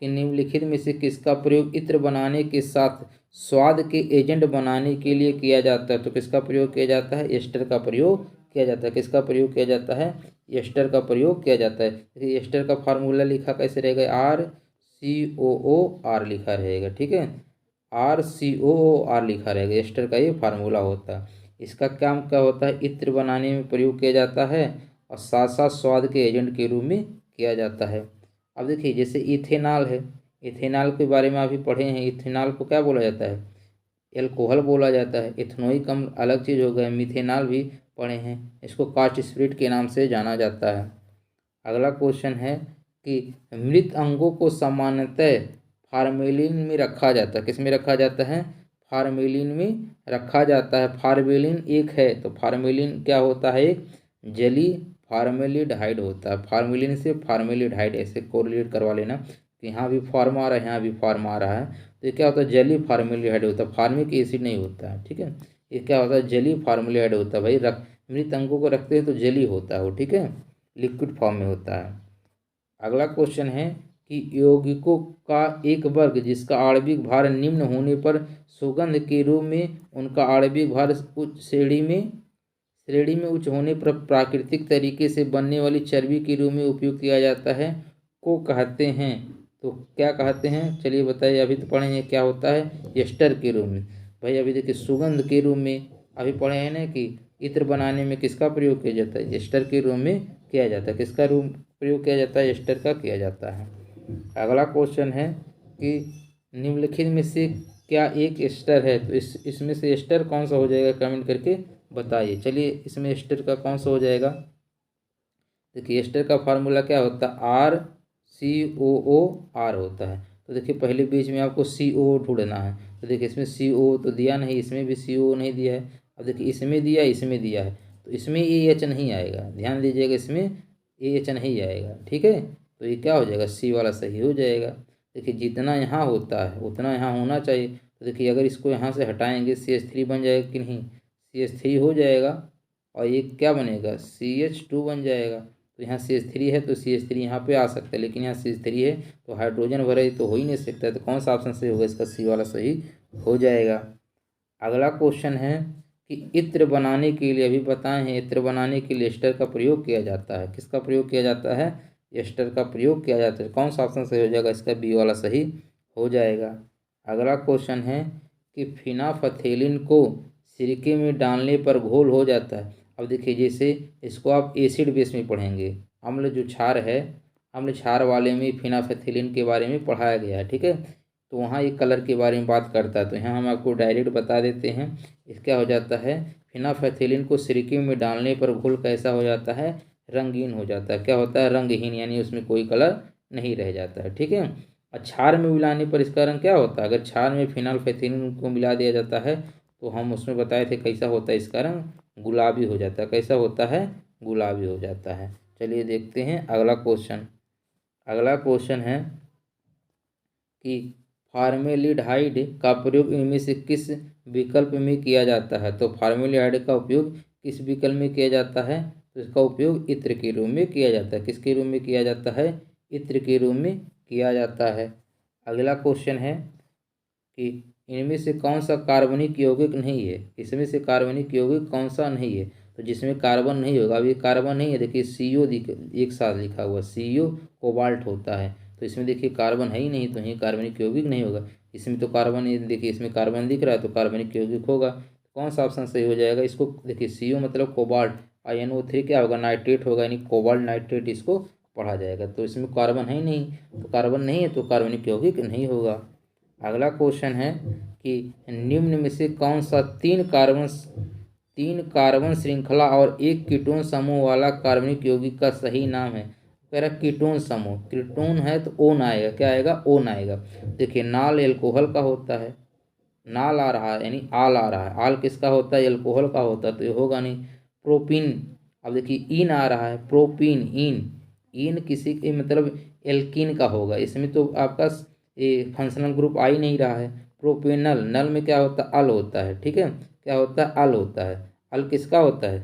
कि निम्नलिखित में से किसका प्रयोग इत्र बनाने के साथ स्वाद के एजेंट बनाने के लिए किया जाता है। तो किसका प्रयोग किया जाता है, एस्टर का प्रयोग किया जाता है। किसका प्रयोग किया जाता है, एस्टर का प्रयोग किया जाता है। देखिए एस्टर का फार्मूला लिखा कैसे रहेगा, RCOOR लिखा रहेगा, ठीक है। RCOOR लिखा रहेगा, एस्टर का ये फार्मूला होता है। इसका काम क्या होता है, इत्र बनाने में प्रयोग किया जाता है और साथ साथ स्वाद के एजेंट के रूप में किया जाता है। अब देखिए जैसे इथेनॉल है, इथेनॉल के बारे में अभी पढ़े हैं। इथेनॉल को क्या बोला जाता है, एल्कोहल बोला जाता है। इथेनोइक अम्ल अलग चीज़ हो गया। मिथेनॉल भी पढ़े हैं, इसको कास्ट स्पिरिट के नाम से जाना जाता है। अगला क्वेश्चन है कि मृत अंगों को सामान्यतः फार्मेलिन में रखा जाता है। किस में रखा जाता है, फार्मेलिन में रखा जाता है। फार्मेलिन एक है, तो फार्मेलिन क्या होता है, एक जली फार्मेलिडहाइड होता है। फार्मेलिन से फार्मेलिडहाइड ऐसे कोरिलेट करवा लेना कि यहाँ भी फॉर्म आ रहा है, यहाँ भी फॉर्म आ रहा है। तो ये क्या होता है, जली फार्मेलिडहाइड होता है, फार्मिक एसिड नहीं होता है, ठीक है। ये क्या होता है, जली फार्मेलिडहाइड होता है। भाई मृत अंगों को रखते हैं तो जली होता है वो, ठीक है, लिक्विड फॉर्म में होता है। अगला क्वेश्चन है कि यौगिकों का एक वर्ग जिसका आणविक भार निम्न होने पर सुगंध के रूप में उनका आणविक भार उच्च श्रेणी में उच्च होने पर प्राकृतिक तरीके से बनने वाली चर्बी के रूप में उपयोग किया जाता है को कहते हैं। तो क्या कहते हैं, चलिए बताइए। अभी तो पढ़े हैं क्या होता है, एस्टर के रूप में। भाई अभी देखिए सुगंध के रूप में अभी पढ़े हैं ना कि इत्र बनाने में किसका प्रयोग किया जाता है, एस्टर के रूप में किया जाता है। किसका रूप प्रयोग किया जाता है, एस्टर का किया जाता है। अगला क्वेश्चन है कि निम्नलिखित में से क्या एक एस्टर है, तो इसमें से एस्टर कौन सा हो जाएगा, कमेंट करके बताइए। चलिए इसमें एस्टर का कौन सा हो जाएगा। देखिए एस्टर का फार्मूला क्या होता है, RCOOR होता है। तो देखिए पहले बीच में आपको CO ढूंढना है। तो देखिए इसमें CO तो दिया नहीं, इसमें भी CO नहीं दिया है। अब देखिए इसमें दिया, इसमें दिया है, तो इसमें AH नहीं आएगा, ध्यान दीजिएगा, इसमें AH नहीं आएगा। ठीक है, तो ये क्या हो जाएगा, C वाला सही हो जाएगा। देखिए जितना यहाँ होता है उतना यहाँ होना चाहिए। तो देखिए अगर इसको यहाँ से हटाएंगे CH3 बन जाएगा कि नहीं, CH3 हो जाएगा, और ये क्या बनेगा, CH2 बन जाएगा। तो यहाँ CH3 है तो CH3 यहाँ पे आ सकता है, लेकिन यहाँ CH3 है तो हाइड्रोजन भरे तो हो ही नहीं सकता है। तो कौन सा ऑप्शन सही होगा, इसका C वाला सही हो जाएगा। अगला क्वेश्चन है कि इत्र बनाने के लिए, अभी बताए हैं इत्र बनाने के लिए एस्टर का प्रयोग किया जाता है। किसका प्रयोग किया जाता है, एस्टर का प्रयोग किया जाता है। कौन सा ऑप्शन सही हो जाएगा, इसका B वाला सही हो जाएगा। अगला क्वेश्चन है कि फिनाफथेलिन को सिरके में डालने पर घोल हो जाता है। अब देखिए जैसे इसको आप एसिड बेस में पढ़ेंगे, अम्ल जो क्षार है, अम्ल क्षार वाले में फिनाफथेलिन के बारे में पढ़ाया गया है। ठीक है, तो वहाँ एक कलर के बारे में बात करता है, तो यहाँ हम आपको डायरेक्ट बता देते हैं। इस क्या हो जाता है, फिनाफथेलिन को सिरके में डालने पर घोल कैसा हो जाता है, रंगीन हो जाता है। क्या होता है, रंगहीन, यानी उसमें कोई कलर नहीं रह जाता है। ठीक है, और क्षार में मिलाने पर इसका रंग क्या होता है, अगर क्षार में फिनाल्फेथिलिन को मिला दिया जाता है तो हम उसमें बताए थे कैसा होता है, इसका रंग गुलाबी हो जाता है। कैसा होता है, गुलाबी हो जाता है। चलिए देखते हैं अगला क्वेश्चन। अगला क्वेश्चन है कि फार्मेल्डिहाइड का प्रयोग इनमें से किस विकल्प में किया जाता है। तो फार्मेल्डिहाइड का उपयोग किस विकल्प में किया जाता है, तो इसका उपयोग इत्र के रूप में किया जाता है। किसके रूप में किया जाता है, इत्र के रूप में किया जाता है। अगला क्वेश्चन है कि इनमें से कौन सा कार्बनिक यौगिक नहीं है, इसमें से कार्बनिक यौगिक कौन सा नहीं है। तो जिसमें कार्बन नहीं होगा, अब ये कार्बन नहीं है, देखिए CO एक साथ लिखा हुआ, CO कोबाल्ट होता है, तो इसमें देखिए कार्बन है ही नहीं, तो ये कार्बनिक यौगिक नहीं होगा। इसमें तो कार्बन, देखिए इसमें कार्बन दिख रहा है तो कार्बनिक यौगिक होगा। कौन सा ऑप्शन सही हो जाएगा, इसको देखिए CO मतलब कोबाल्ट, INO3 क्या होगा, नाइट्रेट होगा, यानी कोबाल्ट नाइट्रेट इसको पढ़ा जाएगा। तो इसमें कार्बन है ही नहीं, तो कार्बन नहीं है तो कार्बनिक यौगिक नहीं होगा। अगला क्वेश्चन है कि निम्न में से कौन सा तीन कार्बन श्रृंखला और एक कीटोन समूह वाला कार्बनिक यौगिक का सही नाम है। कह रहा कीटोन समूह, कीटोन है तो ओन आएगा, क्या आएगा, ओन आएगा। देखिए नाल एल्कोहल का होता है, नाल आ रहा है यानी आल आ रहा है, आल किसका होता है, एल्कोहल का होता है, तो ये होगा नहीं। प्रोपीन, अब देखिए इन आ रहा है, प्रोपीन, इन किसी के मतलब एल्कीन का होगा, इसमें तो आपका ये फंक्शनल ग्रुप आ ही नहीं रहा है। प्रोपेनल, नल में क्या होता है, अल होता है। ठीक है, क्या होता है, अल होता है। अल किसका होता है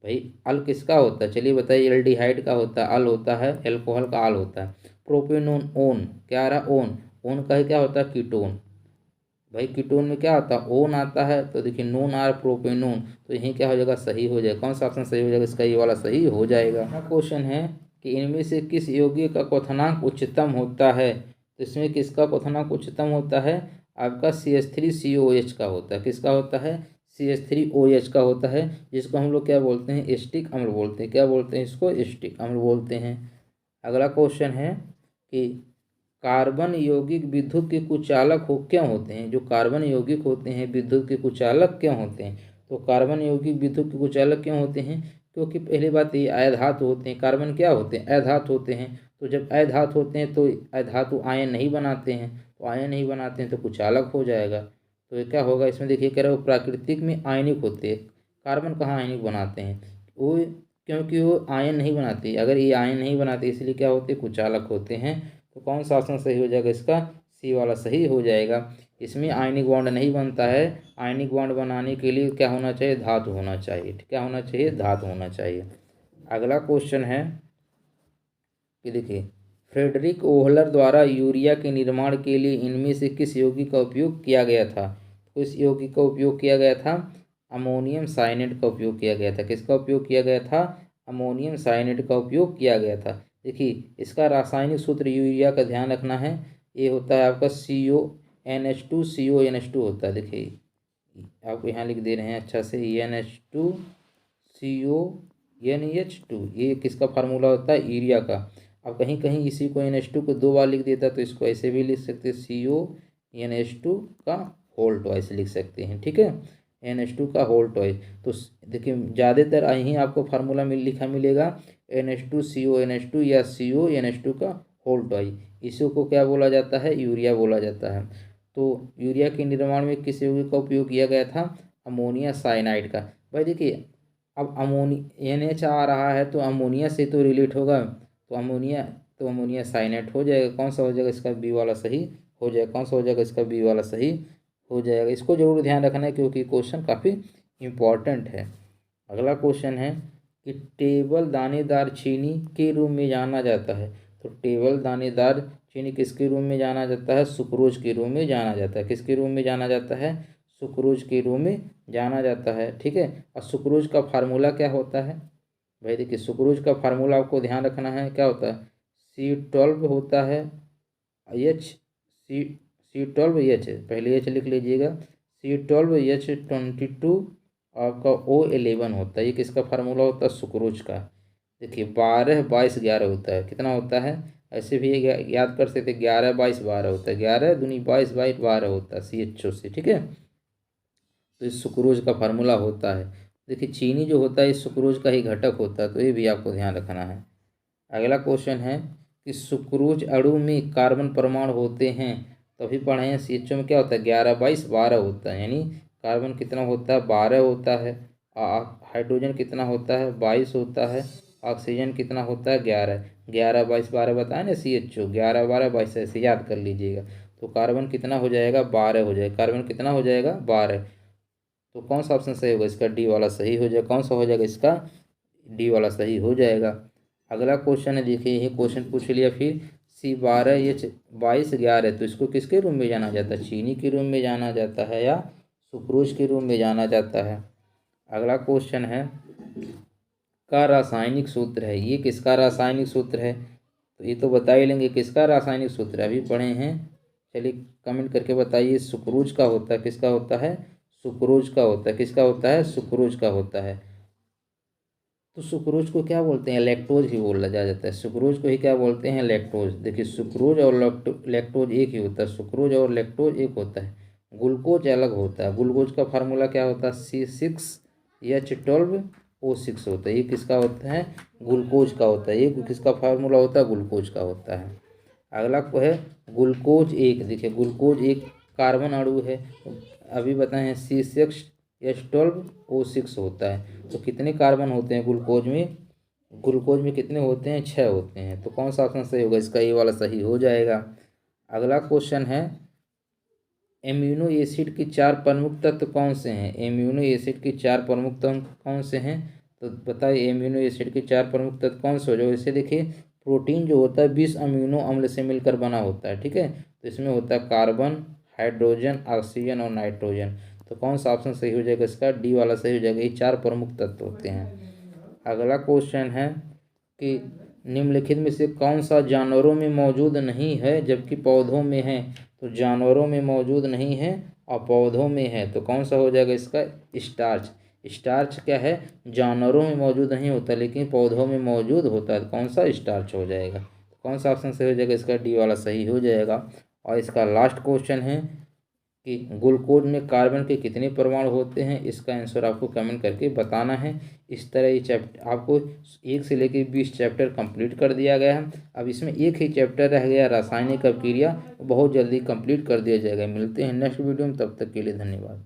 भाई, अल किसका होता है, चलिए बताइए। एल्डिहाइड का होता है, अल होता है, एल्कोहल का अल होता है। प्रोपेनोन, ओन, क्या आ रहा, ओन, ओन का क्या होता है, कीटोन। भाई कीटोन में क्या आता है, ओन आता है, तो देखिए नोन आर प्रोपेनोन, तो यही क्या हो जाएगा, सही हो जाएगा। कौन सा ऑप्शन सही हो जाएगा, इसका ये वाला सही हो जाएगा। क्वेश्चन है कि इनमें से किस यौगिक का क्वथनांक उच्चतम होता है। तो इसमें किसका क्वथनांक उच्चतम होता है, आपका CH3COH का होता है। किसका होता है, CH3OH का होता है, जिसको हम लोग क्या बोलते हैं, एस्टिक अम्ल बोलते हैं। क्या बोलते हैं इसको, एस्टिक अम्ल बोलते हैं। अगला क्वेश्चन है कि कार्बन यौगिक विद्युत के कुचालक क्यों होते हैं। जो कार्बन यौगिक होते हैं विद्युत के कुचालक क्यों होते हैं। तो कार्बन यौगिक विद्युत के कुचालक क्यों होते हैं, क्योंकि पहली बात ये अधातु होते हैं। कार्बन क्या होते हैं, अधातु होते हैं। तो जब अधातु होते हैं तो अधातु आयन नहीं बनाते हैं, तो आयन नहीं बनाते हैं तो कुचालक हो जाएगा। तो ये क्या होगा, इसमें देखिए कह रहे हो प्राकृतिक में आयनिक होते हैं। कार्बन कहाँ आयनिक बनाते हैं, वो क्योंकि वो आयन नहीं बनाते। अगर ये आयन नहीं बनाते इसलिए क्या होते, कुचालक होते हैं। तो कौन सा ऑप्शन सही हो जाएगा, इसका C वाला सही हो जाएगा। इसमें आयनिक बॉन्ड नहीं बनता है, आयनिक बॉन्ड बनाने के लिए क्या होना चाहिए, धातु होना चाहिए। क्या होना चाहिए, धातु होना चाहिए। अगला क्वेश्चन है कि देखिए फ्रेडरिक ओहलर द्वारा यूरिया के निर्माण के लिए इनमें से किस यौगिक का उपयोग किया गया था। तो इस यौगिक का उपयोग किया गया था अमोनियम साइनेट का उपयोग किया गया था। किसका उपयोग किया गया था? अमोनियम साइनेट का उपयोग किया गया था। देखिए इसका रासायनिक सूत्र यूरिया का ध्यान रखना है, ये होता है आपका CONH2 होता है। देखिए आपको यहाँ लिख दे रहे हैं अच्छा से, NH2CONH2, ये किसका फार्मूला होता है? यूरिया का। अब कहीं कहीं इसी को NH2 को 2 बार लिख देता तो इसको ऐसे भी लिख सकते हैं, CONH2 का होल ट्वाइस लिख सकते हैं, ठीक है, NH2 का होल ट्वाइस। तो देखिए ज़्यादातर यहीं आपको फार्मूला लिखा मिलेगा NH2CONH2 या CONH2 का होल ट्वाइस। इसी को क्या बोला जाता है? यूरिया बोला जाता है। तो यूरिया के निर्माण में किस यौगिक का उपयोग किया गया था? अमोनिया साइनाइड का। भाई देखिए अब NH आ रहा है तो अमोनिया से तो रिलेट होगा, तो अमोनिया साइनाइड हो जाएगा। कौन सा हो जाएगा इसका? बी वाला सही हो जाएगा। कौन सा हो जाएगा इसका? बी वाला सही हो जाएगा। इसको जरूर ध्यान रखना है क्योंकि क्वेश्चन काफ़ी इम्पॉर्टेंट है। अगला क्वेश्चन है कि टेबल दानेदार चीनी के रूप में जाना जाता है। तो टेबल दानेदार चीनी किसके रूप में जाना जाता है? सुक्रोज के रूप में जाना जाता है। किसके रूप में जाना जाता है? सुक्रोज के रूप में जाना जाता है, ठीक है। और सुक्रोज का फार्मूला क्या होता है? भाई देखिए सुक्रोज का फार्मूला आपको ध्यान रखना है, क्या होता है? C12 होता है, C12H, पहले H लिख लीजिएगा, C12H22 आपका O11 होता है। ये किसका फार्मूला होता है? सुक्रोज का। देखिए 12 22 11 होता है। कितना होता है? ऐसे भी याद कर सकते, 11 22 12 होता है, 11 दूनी 22 22 12 होता है CHO से, ठीक है। तो इस सुक्रोज का फार्मूला होता है। देखिए चीनी जो होता है इस सुक्रोज का ही घटक होता है, तो ये भी आपको ध्यान रखना है। अगला क्वेश्चन है कि सुक्रोज अणु में कार्बन परमाणु होते हैं, तो अभी पढ़े हैं CHO में क्या होता है? 11 22 12 होता है, यानी कार्बन कितना होता है? 12 होता है। हाइड्रोजन कितना होता है? 22 होता है। ऑक्सीजन कितना होता है? 11 11 22 12 बताए ना CHO, 11 12 22 ऐसे याद कर लीजिएगा। तो कार्बन कितना हो जाएगा? 12 हो जाएगा। कार्बन कितना हो जाएगा? 12। तो कौन सा ऑप्शन सही होगा इसका? डी वाला सही हो जाएगा। कौन सा हो जाएगा इसका? डी वाला सही हो जाएगा। अगला क्वेश्चन है, देखिए ये क्वेश्चन पूछ लिया फिर, C12H 22 11, तो इसको किसके रूप में जाना जाता है? चीनी के रूप में जाना जाता है या सुक्रोज के रूप में जाना जाता है? अगला क्वेश्चन है का रासायनिक सूत्र है। ये किसका रासायनिक सूत्र है? तो ये तो बता ही लेंगे किसका रासायनिक सूत्र है, अभी पढ़े हैं। चलिए कमेंट करके बताइए। सुक्रोज का होता है। किसका होता है? सुक्रोज का होता है। किसका होता है? सुक्रोज का होता है। तो सुक्रोज को क्या बोलते हैं? लैक्टोज ही बोला जाता है। सुक्रोज को ही क्या बोलते हैं? लैक्टोज। देखिए सुक्रोज और लैक्टोज एक ही होता है। सुक्रोज और लैक्टोज एक होता है। ग्लूकोज अलग होता है। ग्लूकोज का फार्मूला क्या होता है? C6H12O6 होता है। ये किसका होता है? ग्लूकोज का होता है। ये किसका फार्मूला होता है? ग्लूकोज का होता है। अगला को है ग्लूकोज एक। देखिए ग्लूकोज एक कार्बन अणु है, अभी बताएं C6H12O6 होता है। तो कितने कार्बन होते हैं ग्लूकोज में? ग्लूकोज में कितने होते हैं? 6 होते हैं। तो कौन सा ऑप्शन सही होगा इसका? ये वाला सही हो जाएगा। अगला क्वेश्चन है एमिनो एसिड की 4 प्रमुख तत्व कौन से हैं? एमिनो एसिड की 4 प्रमुख तत्व कौन से हैं? तो बताइए एमिनो एसिड के 4 प्रमुख तत्व कौन से हो जाए? इसे देखिए प्रोटीन जो होता है 20 अमीनो अम्ल से मिलकर बना होता है, ठीक है। तो इसमें होता है कार्बन, हाइड्रोजन, ऑक्सीजन और नाइट्रोजन। तो कौन सा ऑप्शन सही हो जाएगा इसका? डी वाला सही हो जाएगा। ये 4 प्रमुख तत्व होते हैं। अगला क्वेश्चन है कि निम्नलिखित में से कौन सा जानवरों में मौजूद नहीं है जबकि पौधों में है? तो जानवरों में मौजूद नहीं है और पौधों में है, तो कौन सा हो जाएगा इसका? स्टार्च। स्टार्च क्या है? जानवरों में मौजूद नहीं होता लेकिन पौधों में मौजूद होता है। कौन सा? स्टार्च हो जाएगा। कौन सा ऑप्शन सही हो जाएगा इसका? डी वाला सही हो जाएगा। और इसका लास्ट क्वेश्चन है कि ग्लूकोज में कार्बन के कितने परमाणु होते हैं? इसका आंसर आपको कमेंट करके बताना है। इस तरह ये चैप्टर आपको 1 से लेकर 20 चैप्टर कंप्लीट कर दिया गया है। अब इसमें एक ही चैप्टर रह गया रासायनिक अभिक्रिया, बहुत जल्दी कंप्लीट कर दिया जाएगा। मिलते हैं नेक्स्ट वीडियो में, तब तक के लिए धन्यवाद।